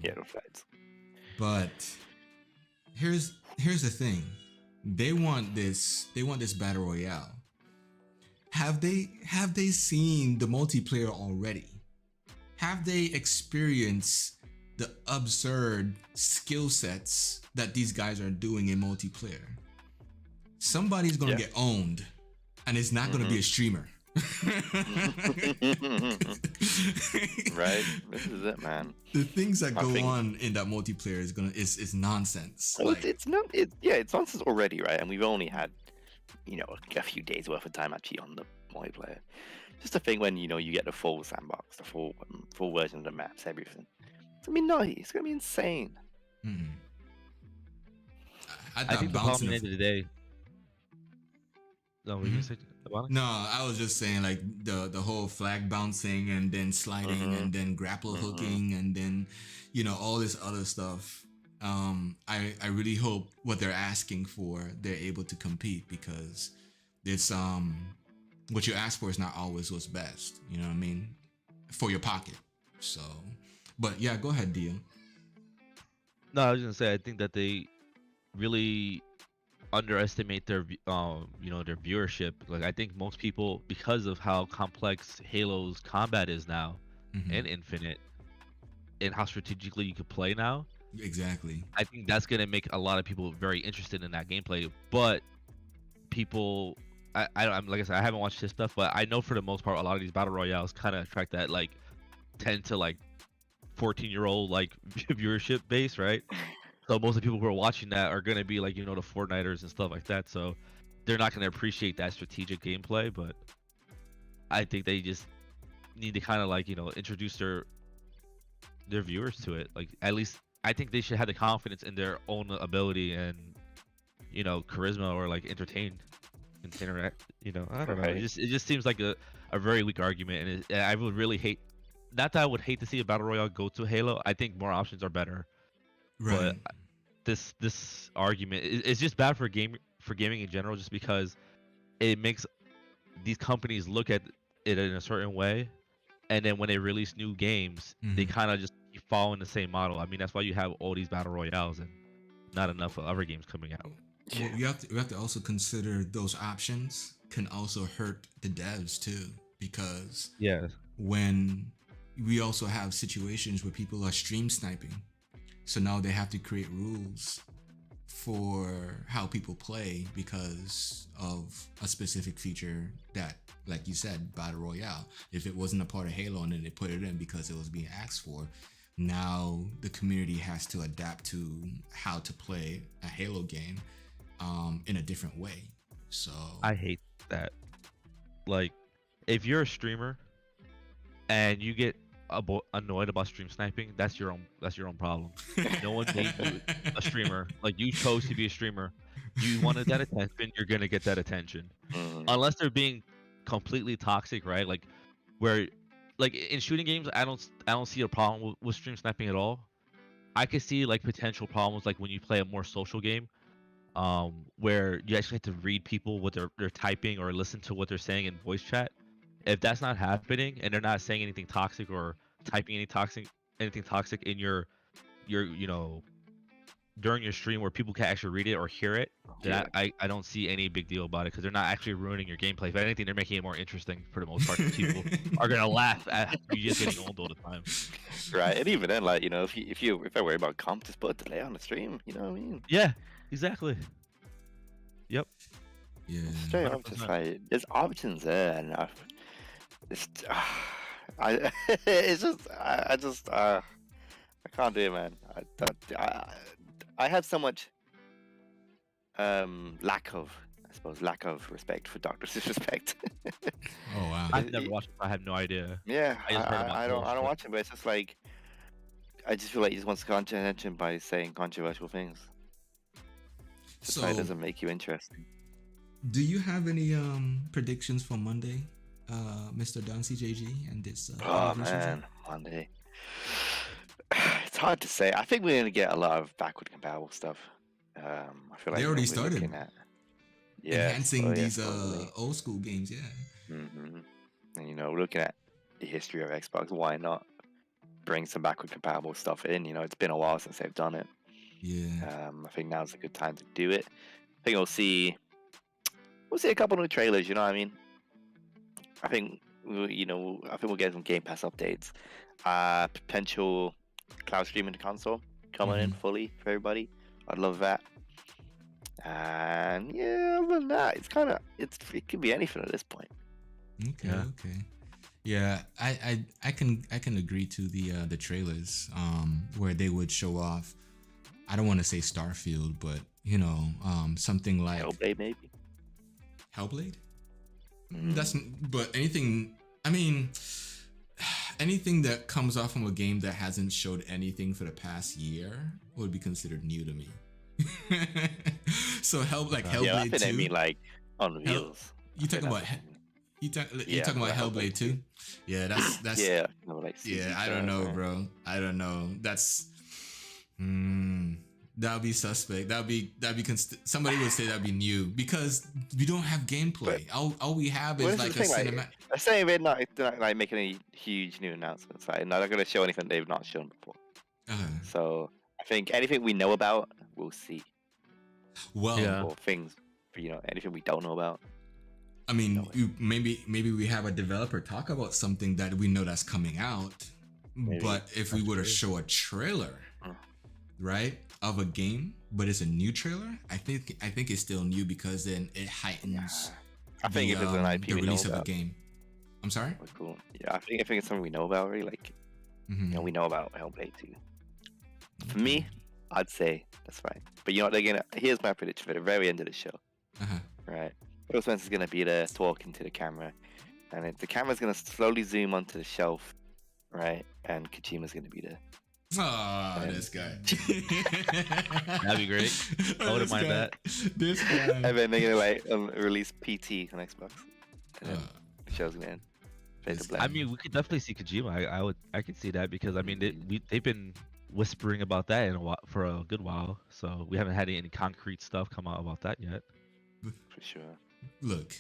the fights. But here's the thing. They want this battle royale. Have they seen the multiplayer already? Have they experienced the absurd skill sets that these guys are doing in multiplayer? somebody's gonna Yeah. get owned, and it's not gonna be a streamer. Right? This is it, man. The things that I go think- on in that multiplayer is nonsense. Well, Like, it's not. It's nonsense already, right? And we've only had, a few days worth of time actually on the multiplayer. Just a thing when you get the full sandbox, the full version of the maps, everything. It's gonna be nutty. It's gonna be insane. mhm. I I thought think the problem bouncing. at the end of the day. No, what you Mhm. gonna say about it? No, I was just saying like the whole flag bouncing and then sliding Mhm. and then grapple Mhm. hooking and then all this other stuff. I really hope what they're asking for they're able to compete, because it's what you ask for is not always what's best. You know what I mean? For your pocket. So, but yeah, go ahead, Dio. No, I was gonna say I think that they really underestimate their their viewership. Like I think most people, because of how complex Halo's combat is now Mhm. and Infinite, and how strategically you could play now, Exactly. I think that's gonna make a lot of people very interested in that gameplay. But people, I'm like I said, I haven't watched his stuff, but I know for the most part, a lot of these battle royales kind of attract that like 10 to like 14-year-old like viewership base, right? So most of the people who are watching that are gonna be like the Fortniters and stuff like that. So they're not gonna appreciate that strategic gameplay. But I think they just need to kind of like introduce their viewers to it. Like at least I think they should have the confidence in their own ability and charisma, or like interact. I don't know. Right. It just seems like a very weak argument, and I would really hate. Not that I would hate to see a battle royale go to Halo. I think more options are better. Right. This argument it's just bad for gaming in general, just because it makes these companies look at it in a certain way, and then when they release new games, they Mhm. kind of just keep following the same model. I mean, that's why you have all these battle royales and not enough other games coming out. Well, we have to also consider those options can also hurt the devs too, because Yeah, when we also have situations where people are stream sniping, so now they have to create rules for how people play because of a specific feature that, like you said, battle royale. If it wasn't a part of Halo and then they put it in because it was being asked for, now the community has to adapt to how to play a Halo game in a different way. So I hate that. Like, if you're a streamer and you get annoyed about stream sniping, that's your own problem. No one made you a streamer. Like, you chose to be a streamer. You wanted that attention. You're gonna get that attention, Mhm. unless they're being completely toxic, right? Like, where, like in shooting games, I don't see a problem with stream sniping at all. I could see like potential problems, like when you play a more social game, where you actually have to read people what they're typing, or listen to what they're saying in voice chat. If that's not happening and they're not saying anything toxic or typing anything toxic in your during your stream, where people can actually read it or hear it, then Yeah. I don't see any big deal about it, because they're not actually ruining your gameplay. If anything, they're making it more interesting for the most part. 'Cause people are gonna laugh at you just getting owned all the time. Right, and even then, like if I worry about comp, just put a delay on the stream. You know what I mean? Yeah, exactly. Yep. yeah. Straight up, just 100%. like there's options there, and it's I it's just I can't do it, man. I have so much lack of respect for Doctor Disrespect. Oh wow. I've never watched it, so I have no idea. Yeah, I just heard about I those, don't but- watch it, but it's just like I just feel like he just wants to conjure attention by saying controversial things. Just so it So, doesn't make you interesting. do you have any predictions for Monday, Mr. Don CJG and this Oh anniversary man, drop? Monday. It's hard to say. I think we're gonna get a lot of backward compatible stuff. I feel like They already we're started looking at enhancing these slowly. old school games, yeah. Mm-hmm. And we're looking at the history of Xbox. Why not bring some backward compatible stuff in? It's been a while since they've done it. Yeah. I think now's a good time to do it. I think we'll see a couple new trailers. You know what I mean? I think we'll get some Game Pass updates. Potential cloud streaming console coming in fully for everybody. I'd love that. And yeah, other than that, it could be anything at this point. Okay, Yeah. okay. Yeah, I can agree to the trailers where they would show off. I don't want to say Starfield, but something like Hellblade, maybe. Hellblade. Mm. That's but anything. I mean, anything that comes off from a game that hasn't showed anything for the past year would be considered new to me. So Yeah, Hellblade I think they 2. mean like on wheels. You talking about you Yeah, talking about Hellblade Hellblade 2? Yeah, that's Yeah, no, like yeah. CG I don't know, cars, bro. I don't know. That's that'll be suspect. Somebody would say that'd be new because we don't have gameplay. All we have Well, is this like is a the thing, cinema. I say they're not like making any huge new announcements. Like, they're not going to show anything they've not shown before. So I think anything we know about, we'll see. Well, Yeah. Or things, anything we don't know about. I mean, No way. maybe we have a developer talk about something that we know that's coming out. Maybe. But if we That's were to true. show a trailer, Mm. right, of a game, but it's a new trailer, I think it's still new because then it heightens I think if it's an IP the we know release of a about, game. I'm sorry. we're cool. Yeah, I think it's something we know about, right? Like, Mhm. we know about Hellblade 2. For me, I'd say that's fine. But here's my prediction for the very end of the show, Uh-huh. right? Phil Spencer's gonna be there talking to the camera, and the camera's gonna slowly zoom onto the shelf, right? And Kojima's gonna be there. Oh, this guy. That'd be great. I wouldn't mind that. This guy. And then they're gonna release PT on Xbox, and then the show's gonna end. Fade to This- black. I mean, we could definitely see Kojima. I could see that because I mean they've been whispering about that for a good while, so we haven't had any concrete stuff come out about that yet. For sure. Look,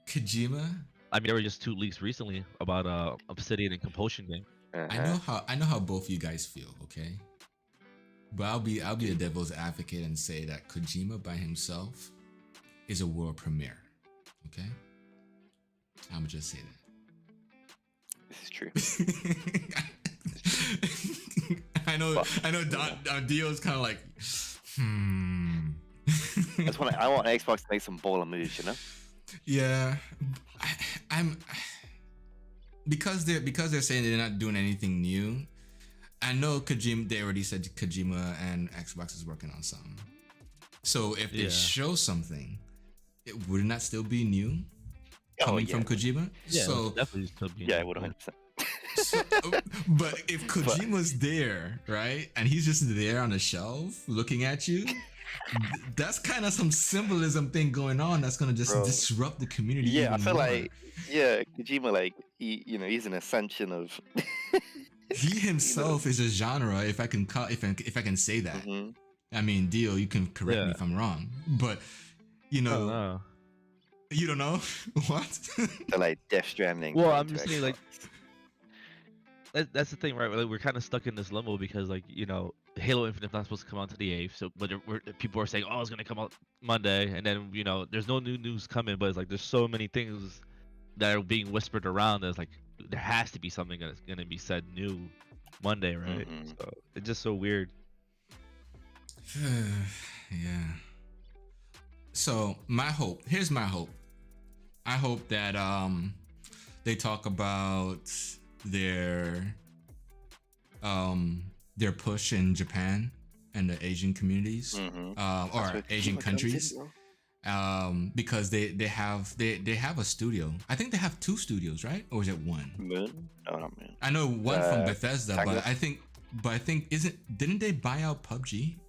Kojima. I mean, there were just 2 leaks recently about Obsidian and Compulsion game. I know how both you guys feel, okay? But I'll be the devil's advocate and say that Kojima by himself is a world premiere. Okay? I'ma just say This is true. that. I know Dio's kinda like I want Xbox to make some baller moves, Yeah. I'm because they're saying they're not doing anything new. I know Kojima. They already said Kojima and Xbox is working on something. So if they Yeah. show something, would it not still be new coming from Kojima? Yeah, So, definitely still be. Yeah, it would 100%. but if Kojima's there, right, and he's just there on the shelf looking at you, that's kind of some symbolism thing going on. That's gonna just Bro. disrupt the community. Yeah, I even feel more. like Kojima, he's an ascension of. He himself is a genre, if I can say that. Mhm. I mean, Dio, you can correct me Yeah. if I'm wrong, but you I know, don't know. you don't know what? So like Death Stranding. Well, going I'm to just saying, like, Xbox. that's the thing, right? Like, we're kind of stuck in this limbo because, like, Halo Infinite's not supposed to come out to the 8th, so people are saying, oh, it's gonna come out Monday, and then there's no new news coming, but it's like there's so many things that are being whispered around. There's like there has to be something that's gonna be said new Monday, right? Mhm. So it's just so weird. Yeah. So here's my hope. I hope that they talk about their push in Japan and the Asian communities, Mhm. or That's where Asian Kojima comes in, countries. bro. Because they have a studio. I think they have 2 studios, right? Or is it 1? Moon? No, not Moon. I know one from Bethesda, Tango? but I think didn't they buy out PUBG?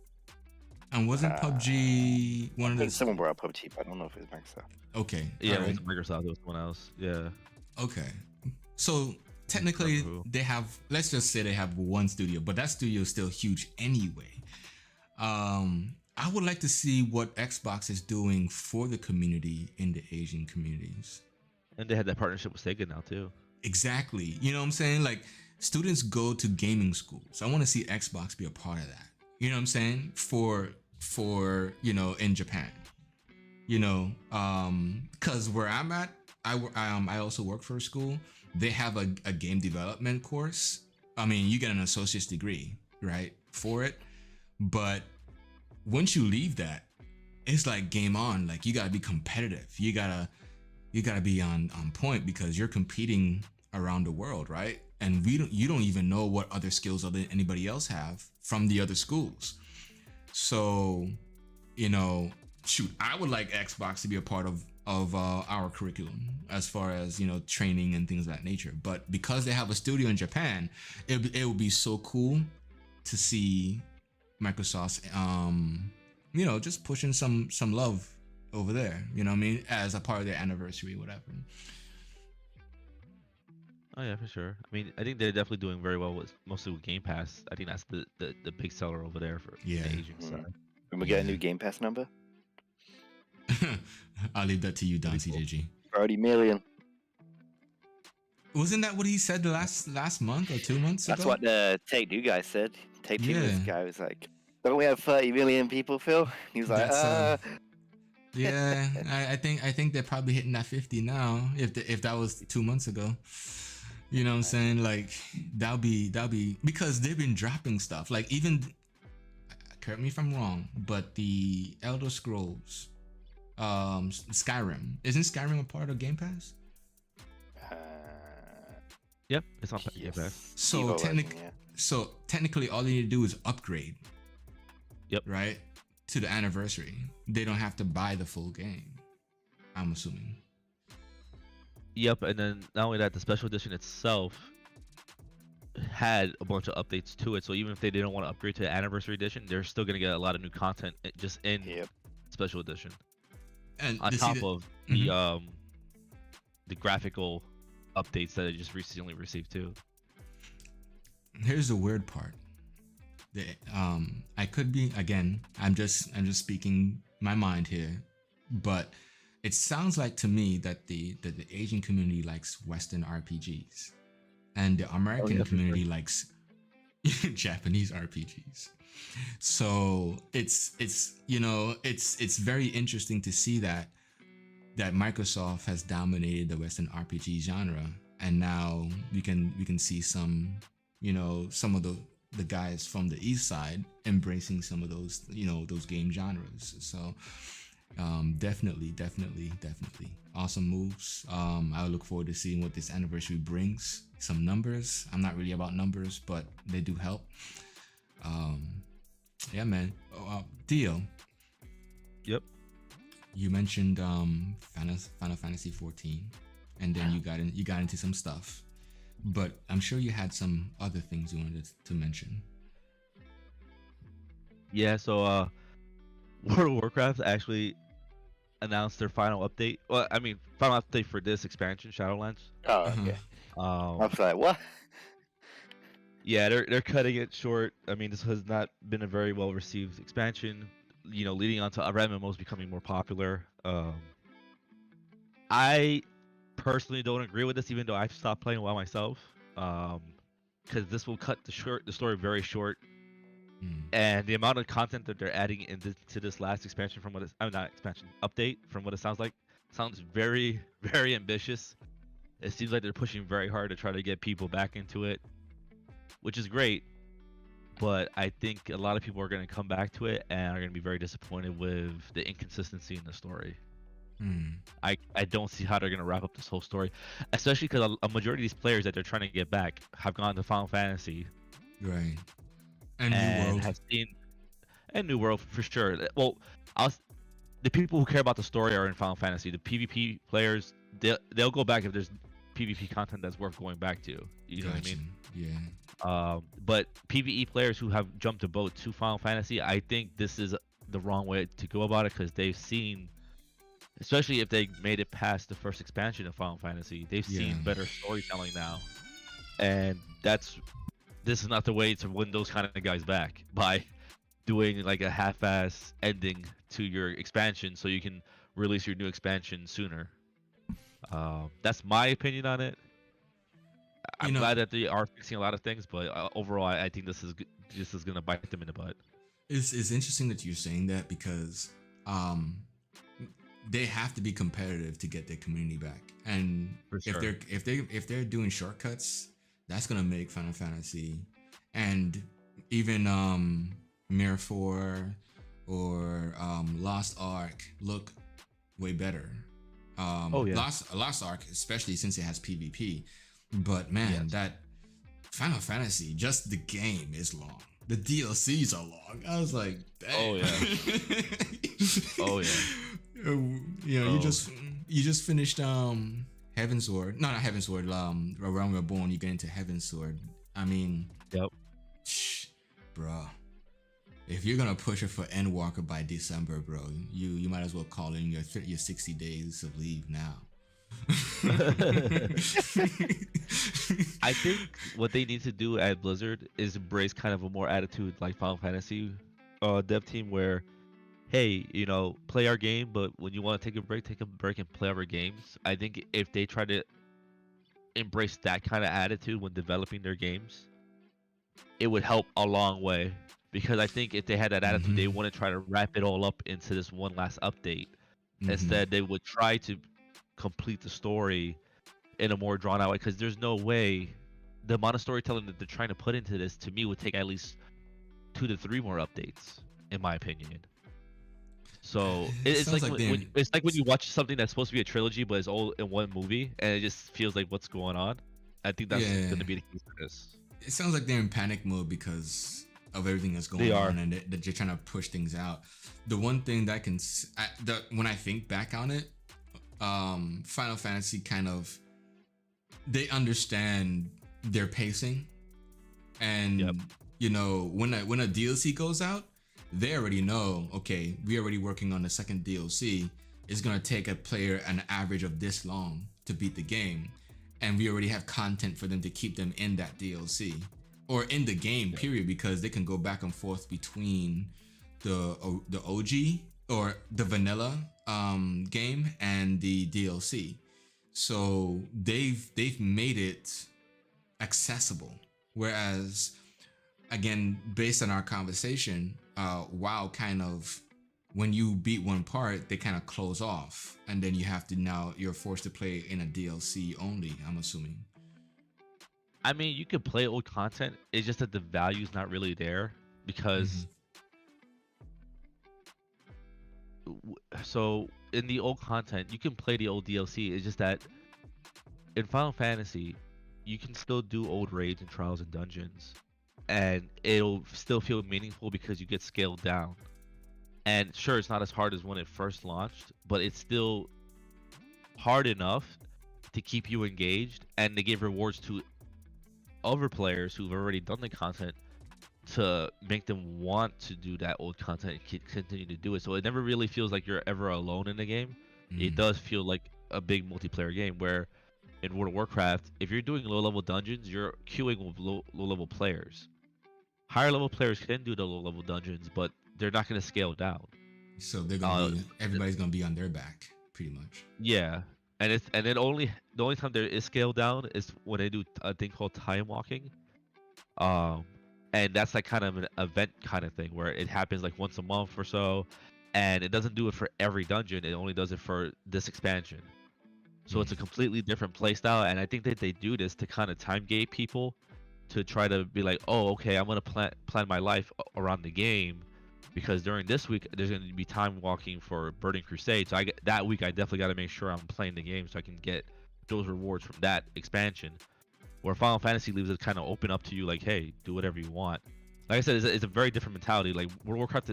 And wasn't PUBG one I of think the someone brought up PUBG, but I don't know if it's Microsoft. Okay. Yeah, it alright, wasn't Microsoft. It was someone else. Yeah. okay. So technically Who? they have, let's just say they have 1 studio, but that studio is still huge anyway. I would like to see what Xbox is doing for the community in the Asian communities. And they had that partnership with Sega now too. Exactly. You know what I'm saying? Like, students go to gaming schools. I want to see Xbox be a part of that. You know what I'm saying? For in Japan. Because where I'm at, I also work for a school. They have a game development course. I mean, you get an associate's degree, right, for it. But once you leave that, it's like game on. Like you gotta be competitive. You gotta be on point because you're competing around the world, right? And you don't even know what other skills anybody else have from the other schools. So, shoot, I would like Xbox to be a part of our curriculum as far as training and things of that nature. But because they have a studio in Japan, it would be so cool to see Microsoft's just pushing some love over there, you know what I mean, as a part of their anniversary, whatever. Oh yeah, for sure. I mean, I think they're definitely doing very well mostly with Game Pass. I think that's the big seller over there for the Asian side. When we get a new Game Pass number, I'll leave that to you, Don CJG. 30 million. Wasn't that what he said the last month or 2 months ago? That's what the Take Two guy said. Take Two this guy was like, "Don't we have 30 million people, Phil?" He was like, Yeah, I think they're probably hitting that 50 now. If that was 2 months ago, you know what I'm saying? Like that'll be because they've been dropping stuff. Like even, correct me if I'm wrong, but the Elder Scrolls, Skyrim, isn't Skyrim a part of Game Pass? Yep, it's on Game Pass. So technically, all they need to do is upgrade. Yep. Right. To the anniversary, they don't have to buy the full game, I'm assuming. Yep, and then not only that, the special edition itself had a bunch of updates to it. So even if they didn't want to upgrade to the anniversary edition, they're still gonna get a lot of new content just in special edition. And on top of the graphical updates that I just recently received too. Here's the weird part. I could be, again, I'm just speaking my mind here, but it sounds like to me that the Asian community likes Western RPGs and the American community likes Japanese RPGs. So it's very interesting to see that Microsoft has dominated the Western RPG genre, and now we can see some of the guys from the East side embracing some of those those game genres. So definitely awesome moves. I look forward to seeing what this anniversary brings. Some numbers. I'm not really about numbers, but they do help. Yeah, man. Dio. Yep. You mentioned Final Fantasy 14, and then you got into some stuff. But I'm sure you had some other things you wanted to mention. Yeah, so World of Warcraft actually announced their final update. Well, I mean, final update for this expansion, Shadowlands. Oh, okay. I was like, what? Yeah, they're cutting it short. I mean, this has not been a very well received expansion. Leading on to other MMOs becoming more popular. I personally don't agree with this, even though I've stopped playing WoW myself, because this will cut the story very short, and the amount of content that they're adding into this last expansion update from what it sounds like sounds very, very ambitious. It seems like they're pushing very hard to try to get people back into it, which is great, but I think a lot of people are going to come back to it and are going to be very disappointed with the inconsistency in the story. I don't see how they're going to wrap up this whole story, especially because a majority of these players that they're trying to get back have gone to Final Fantasy, right? And New World have seen, and New World for sure. Well, the people who care about the story are in Final Fantasy. The PvP players, they'll go back if there's PvP content that's worth going back to. You know what I mean? Yeah. But PvE players who have jumped a boat to Final Fantasy, I think this is the wrong way to go about it, because they've seen, especially if they made it past the first expansion of Final Fantasy, they've seen better storytelling now, and this is not the way to win those kind of guys back, by doing like a half-ass ending to your expansion so you can release your new expansion sooner. That's my opinion on it. I'm glad that they are fixing a lot of things, but overall, I think this is gonna bite them in the butt. It's interesting that you're saying that, because they have to be competitive to get their community back, and if they're doing shortcuts, that's gonna make Final Fantasy and even Mirror 4, or Lost Ark look way better. Oh yeah. Lost Ark, especially since it has PvP. But man, Yes. that Final Fantasy, just the game is long. The DLCs are long. I was like, dang. Oh yeah. Oh yeah. You know, Oh. you just finished Heaven's Sword. No, not Heaven's Sword. Realm Reborn. You get into Heaven's Sword. I mean, Yep. bruh. If you're gonna push it for Endwalker by December, bro, you might as well call in your 60 days of leave now. I think what they need to do at Blizzard is embrace kind of a more attitude like Final Fantasy dev team where, hey, you know, play our game, but when you want to take a break and play our games. I think if they try to embrace that kind of attitude when developing their games, it would help a long way. Because I think if they had that attitude, they want to try to wrap it all up into this one last update. Instead, they would try to complete the story in a more drawn out way. Because there's no way the amount of storytelling that they're trying to put into this, to me, would take at least 2 to 3 more updates, in my opinion. So it's sounds like, like it's like when you watch something that's supposed to be a trilogy, but it's all in one movie, and it just feels like what's going on. I think that's going to be the case for this. It sounds like they're in panic mode because of everything that's going They are. on, and that they're trying to push things out. The one thing that when I think back on it, Final Fantasy kind of, they understand their pacing, and Yep. you know, when a DLC goes out, they already know, okay, we're already working on the second DLC. It's gonna take a player an average of this long to beat the game, and we already have content for them to keep them in that DLC or in the game, period, because they can go back and forth between the OG or the vanilla game and the DLC. So they've made it accessible. Whereas, again, based on our conversation, WoW kind of, when you beat one part, they kind of close off, and then you're forced to play in a DLC only, I'm assuming. I mean, you could play old content. It's just that the value's not really there because. So in the old content, you can play the old DLC. It's just that in Final Fantasy, you can still do old raids and trials and dungeons, and it'll still feel meaningful because you get scaled down. And sure, it's not as hard as when it first launched, but it's still hard enough to keep you engaged, and they give rewards to other players who've already done the content to make them want to do that old content and continue to do it. So it never really feels like you're ever alone in the game. It does feel like a big multiplayer game where in World of Warcraft, if you're doing low-level dungeons, you're queuing with low-level players. Higher-level players can do the low-level dungeons, but they're not going to scale down. So they're gonna everybody's gonna be on their back, pretty much. Yeah, and the only time there is scale down is when they do a thing called time walking, and that's like kind of an event kind of thing where it happens like once a month or so, and it doesn't do it for every dungeon. It only does it for this expansion. So it's a completely different play style, and I think that they do this to kind of time gate people to try to be like, oh, okay, I'm gonna plan my life around the game. Because during this week there's going to be time walking for Burning Crusade, so that week I definitely got to make sure I'm playing the game so I can get those rewards from that expansion. Where Final Fantasy leaves it kind of open up to you, like, hey, do whatever you want. Like I said, it's a very different mentality. Like World of Warcraft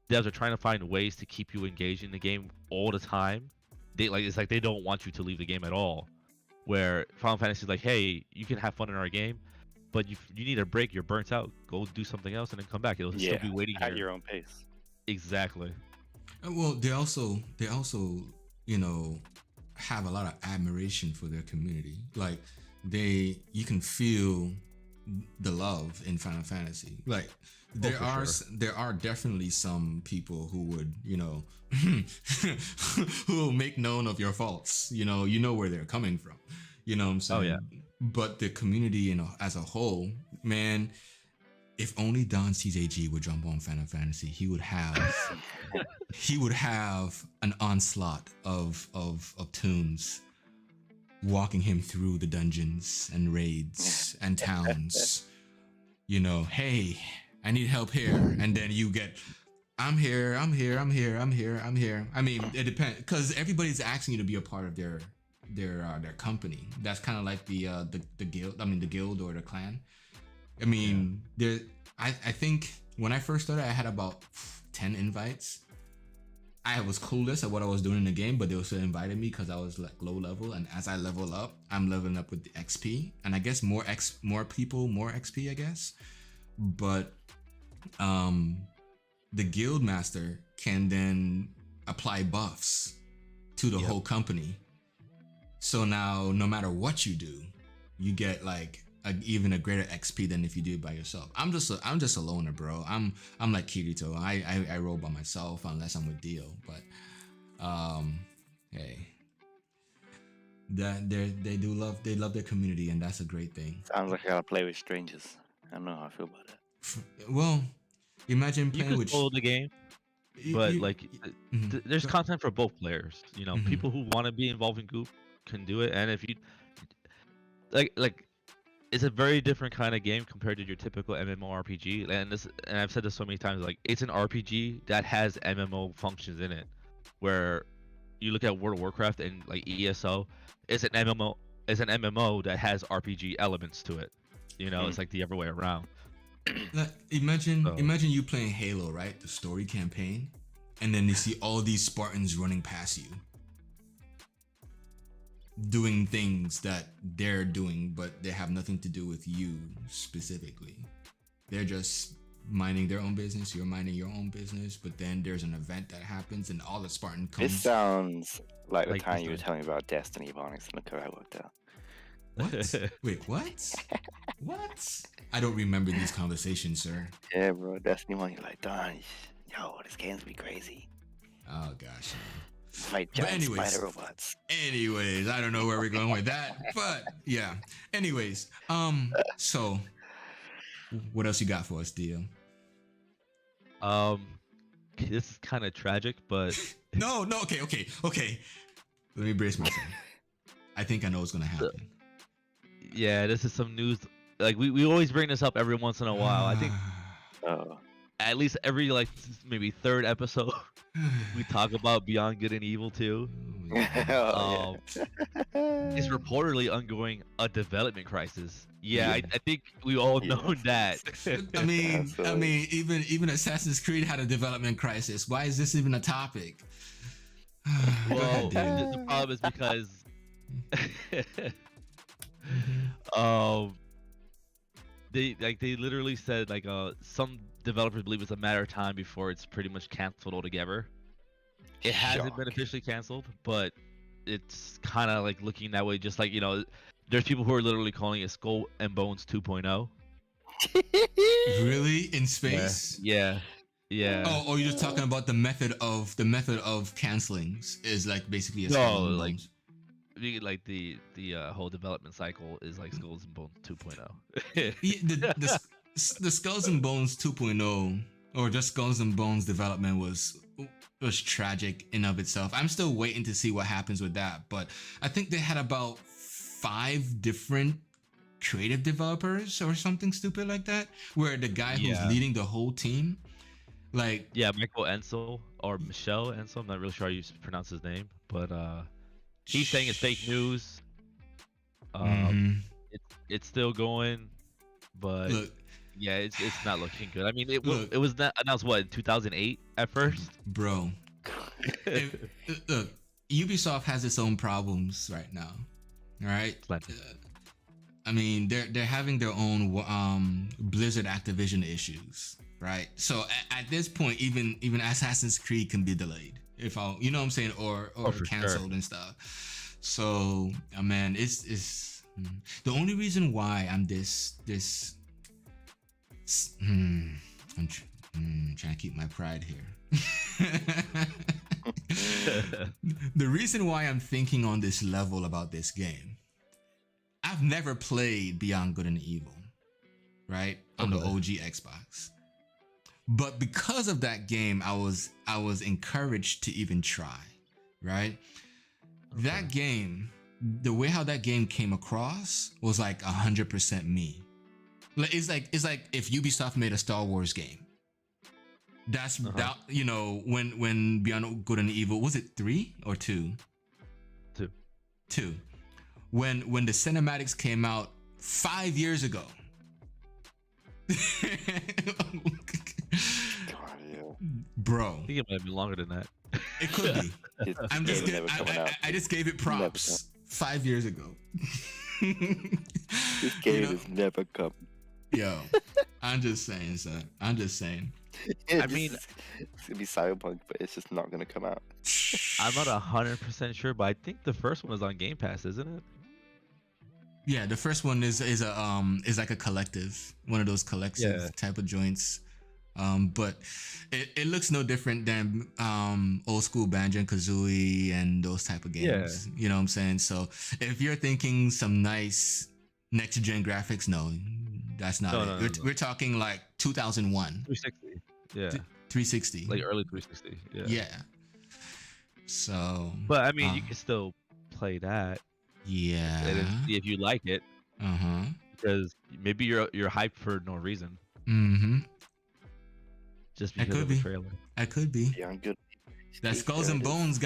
devs are trying to find ways to keep you engaged in the game all the time. It's like they don't want you to leave the game at all. Where Final Fantasy is like, hey, you can have fun in our game, but you need a break, you're burnt out, go do something else and then come back. It'll still be waiting at here. your own pace. Exactly. Well, they also you know, have a lot of admiration for their community. Like you can feel the love in Final Fantasy. Like there are definitely some people who would, you know, who will make known of your faults. You know where they're coming from. You know what I'm saying? Oh yeah. But the community, you know, as a whole, man, if only Don CJG would jump on Final Fantasy, he would have an onslaught of tunes walking him through the dungeons and raids and towns. You know, hey, I need help here, and then you get I'm here. I'm here. I'm here. I'm here. I'm here. I mean, it depends because everybody's asking you to be a part of their company. That's kind of like the guild. I mean, the guild or the clan. I mean, there. I think when I first started, I had about 10 invites. I was clueless at what I was doing in the game, but they also invited me because I was like low level. And as I level up, I'm leveling up with the XP, and I guess more people, more XP, I guess. But the guild master can then apply buffs to the whole company. So now, no matter what you do, you get like even a greater XP than if you do it by yourself. I'm just a loner, bro. I'm like Kirito. I roll by myself unless I'm with Dio. But hey, that they love their community, and that's a great thing. Sounds like I gotta play with strangers. I don't know how I feel about that. Well, imagine You playing could follow the game, but like there's content for both players. You know, people who want to be involved in Goop can do it, and if you like it's a very different kind of game compared to your typical MMORPG. And I've said this so many times, like it's an RPG that has MMO functions in it. Where you look at World of Warcraft and like ESO, it's an MMO that has RPG elements to it. You know, it's like the other way around. Imagine you playing Halo, right? The story campaign, and then you see all these Spartans running past you, doing things that they're doing, but they have nothing to do with you specifically. They're just minding their own business. You're minding your own business, but then there's an event that happens, and all the Spartan comes. This sounds like the time you were telling me about Destiny, Bonix, and look how I worked out. What? Wait, what? What? I don't remember these conversations, sir. Yeah, bro. Destiny 1, you're like, Don, yo, this game's be crazy. Oh gosh. Fight giant spider robots. Anyways, I don't know where we're going with that, but yeah. Anyways, so what else you got for us, Dio? This is kind of tragic, but no, okay. Let me brace myself. I think I know what's gonna happen. Yeah, this is some news. Like we always bring this up every once in a while. I think at least every like maybe third episode we talk about Beyond Good and Evil 2. It's reportedly undergoing a development crisis. Yeah. I think we all know that. I mean, even Assassin's Creed had a development crisis. Why is this even a topic? Well, the problem is because they literally said like some developers believe it's a matter of time before it's pretty much canceled altogether. It hasn't been officially canceled, but it's kind of like looking that way. Just like, you know, there's people who are literally calling it Skull and Bones 2.0. Really? In space? Yeah. Oh, you're just talking about the method of cancelings is like basically a Skull and Bones. Like the whole development cycle is like Skulls and Bones 2.0. The Skulls and Bones 2.0 or just Skulls and Bones development was tragic in of itself. I'm still waiting to see what happens with that, but I think they had about 5 different creative developers or something stupid like that, where the guy who's leading the whole team, like Michael Ensel or Michelle Ensel, I'm not really sure how you pronounce his name, but he's saying it's fake news. It's still going, but look, it's not looking good. I mean, it was announced in 2008 at first, bro. Look, Ubisoft has its own problems right now. All right. I mean, they're having their own Blizzard Activision issues, right? So at this point, even Assassin's Creed can be delayed, you know what I'm saying, or canceled and stuff. So man, it's the only reason why I'm I'm trying to keep my pride here. The reason why I'm thinking on this level about this game, I've never played Beyond Good and Evil, right? On the OG Xbox. But because of that game, I was encouraged to even try, right? That game, the way how that game came across was like 100% me. It's like if Ubisoft made a Star Wars game. That's Uh-huh. that. When Beyond Good and Evil, was it 3 or 2? 2. 2. When the cinematics came out 5 years ago. God, yeah. Bro, I think it might be longer than that. it could be. This I'm just game never coming out. I just gave it Never props 5 years ago. This game is never coming. Yo, I'm just saying, son. I'm just saying. I mean- it's gonna be Cyberpunk, but it's just not gonna come out. I'm not 100% sure, but I think the first one is on Game Pass, isn't it? Yeah, the first one is like a collective, one of those collective Yeah. type of joints. But it looks no different than old school Banjo and Kazooie and those type of games. You know what I'm saying? So if you're thinking some nice next gen graphics, no, that's not No, it. no, no, we're, no. we're talking like 2001, 360. Yeah. 360. Like early 360. Yeah. Yeah. So. But I mean, you can still play that Yeah. and then see if you like it, Uh huh. because maybe you're hyped for no reason, Mm-hmm. just I because could of the be. trailer. I could be. Beyond Good. That Skulls and Bones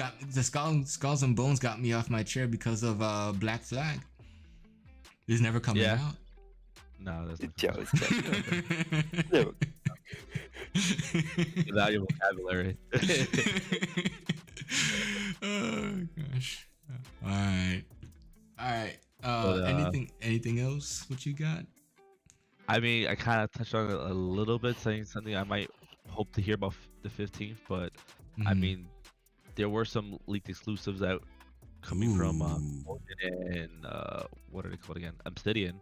Skulls and Bones got me off my chair because of Black Flag. It's never coming Yeah. out. No, that's not Yeah, cool. it's never. Valuable vocabulary. Oh gosh. All right. But, Anything else? What you got? I mean, I kind of touched on it a little bit, saying something I might hope to hear about the 15th, but I Mhm. mean, there were some leaked exclusives out coming from Ooh. Origin and what are they called again? Obsidian.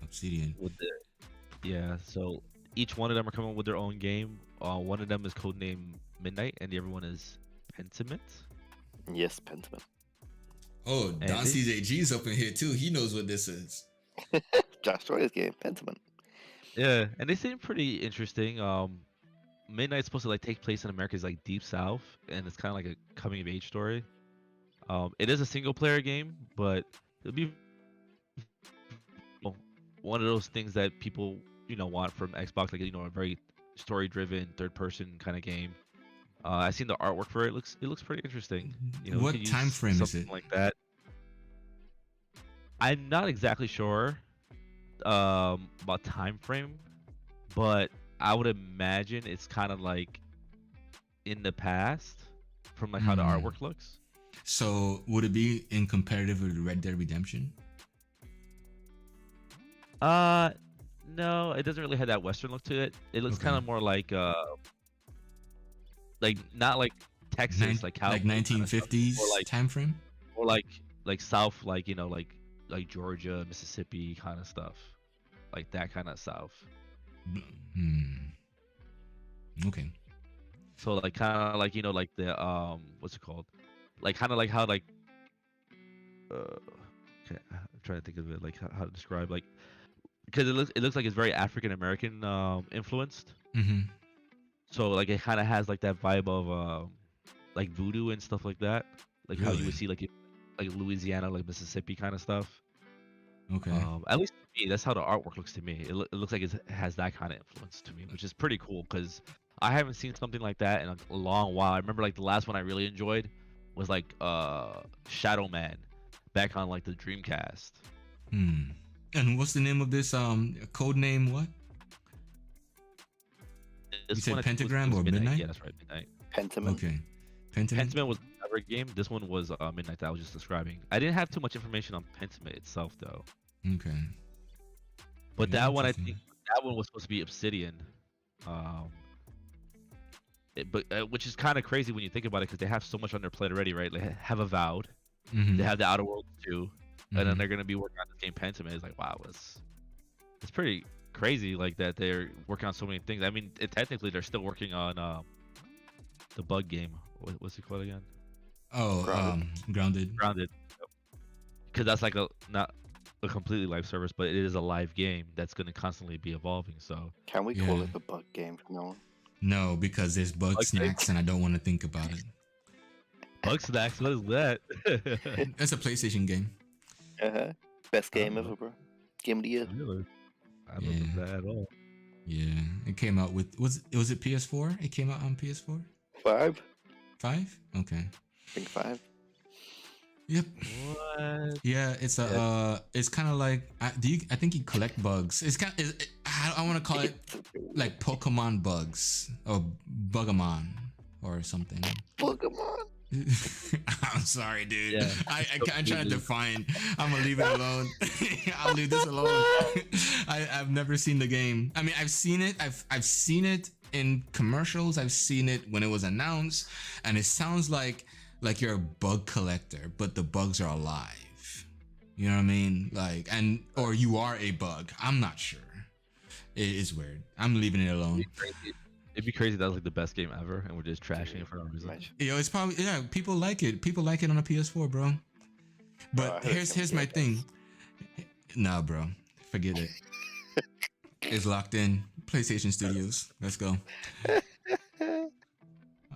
Obsidian. With the so each one of them are coming with their own game. One of them is codenamed Midnight, and the other one is Pentiment. Yes, Pentiment. Oh, And Don they- CJG's up in here too. He knows what this is. Josh Troyer's game, Pentiment. Yeah, and they seem pretty interesting. Midnight's supposed to like take place in America's like deep south, and it's kind of like a coming of age story. It is a single player game, but it'll be one of those things that people want from Xbox, like a very story driven third person kind of game. I seen the artwork for it. It looks pretty interesting. We What could use time frame is something it? like that. I'm not exactly sure about time frame, but I would imagine it's kind of like in the past from like how the Hmm. artwork looks. So would it be in competitive with Red Dead Redemption? No, it doesn't really have that Western look to it. It looks Okay. kind of more like not like Texas, like how like 1950s or like time frame? or like South, like like Georgia, Mississippi kind of stuff, like that kind of South. Hmm. Okay. So like kind of like like the what's it called? Like kind of like how like okay, I'm trying to think of it like how to describe like because it looks like it's very African American influenced. Mm-hmm. So like it kind of has like that vibe of like voodoo and stuff like that. Like how you Really? would see like Louisiana, like Mississippi kind of stuff. Okay. At least to me, that's how the artwork looks to me. It looks like it has that kind of influence to me, which is pretty cool because I haven't seen something like that in a long while. I remember like the last one I really enjoyed was like Shadow Man back on like the Dreamcast. Hmm. And what's the name of this code name? What? This said one, I think, Pentagram was or Midnight? Yeah, that's right, Midnight. Pentiment. Okay. Pentiment. Pentiment was another game. This one was Midnight that I was just describing. I didn't have too much information on Pentiment itself though. Okay. But Yeah, that one, I interesting. think that one was supposed to be Obsidian. Which is kind of crazy when you think about it, because they have so much on their plate already, right? They have Avowed, Mhm. they have the Outer Worlds too, and then Mhm. they're gonna be working on this game Pentiment. It's like, wow, it's pretty crazy, like that they're working on so many things. I mean, technically they're still working on the bug game. What's it called again? Oh, Grounded. Grounded. Because that's like not a completely live service, but it is a live game that's going to constantly be evolving. So Can we call Yeah. it the bug game from now on? No, because there's bug Okay. snacks and I don't want to think about it. Bug Snacks, what is that? That's a PlayStation game. Best game Oh. ever, bro. Game of the year. Really? I don't Yeah. know that at all. Yeah, it came out with was it PS4? It came out on PS4. 5? 5? Okay. I think 5. Yep. What? Yeah, it's a it's kind of like I think you collect bugs. It's kind of, I want to call it like Pokemon bugs or Bugamon or something. Pokemon. I'm sorry, dude. Yeah. I'm trying to define. I'm gonna leave it alone. I'll leave this alone. I've never seen the game. I mean, I've seen it. I've seen it in commercials. I've seen it when it was announced, and it sounds like you're a bug collector, but the bugs are alive. You know what I mean? Like, or you are a bug. I'm not sure. It is weird. I'm leaving it alone. It'd be crazy if that was like the best game ever, and we're just trashing it for no reason. Yo, it's probably people like it. People like it on a PS4, bro. But here's my thing. Nah, bro, forget it. It's locked in. PlayStation Studios. Let's go.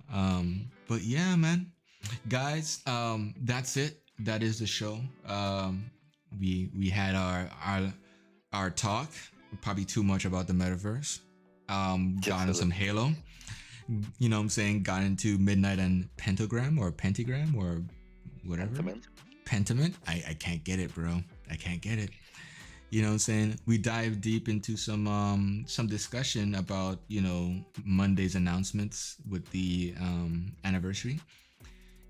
But yeah, man, guys, that's it. That is the show. We had our talk. Probably too much about the metaverse. Got into some Halo. You know what I'm saying? Got into Midnight and Pentagram or Pentagram or whatever. Pentiment. I can't get it, bro. I can't get it. You know what I'm saying? We dive deep into some discussion about, you know, Monday's announcements with the anniversary.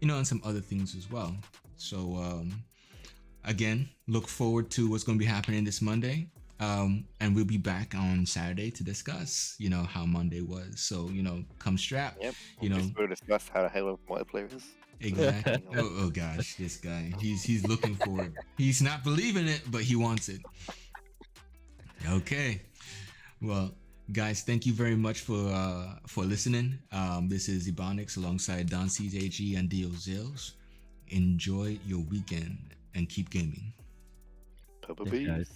You know, and some other things as well. So again, look forward to what's going to be happening this Monday. And we'll be back on Saturday to discuss, you know, how Monday was. So, you know, come strapped. Yep. You know, we'll discuss how the Halo multiplayer is. Exactly. oh gosh, this guy. He's looking for it. He's not believing it, but he wants it. Okay. Well, guys, thank you very much for listening. This is Ebonics alongside Don C's AG and Dio Zills. Enjoy your weekend and keep gaming. Peace.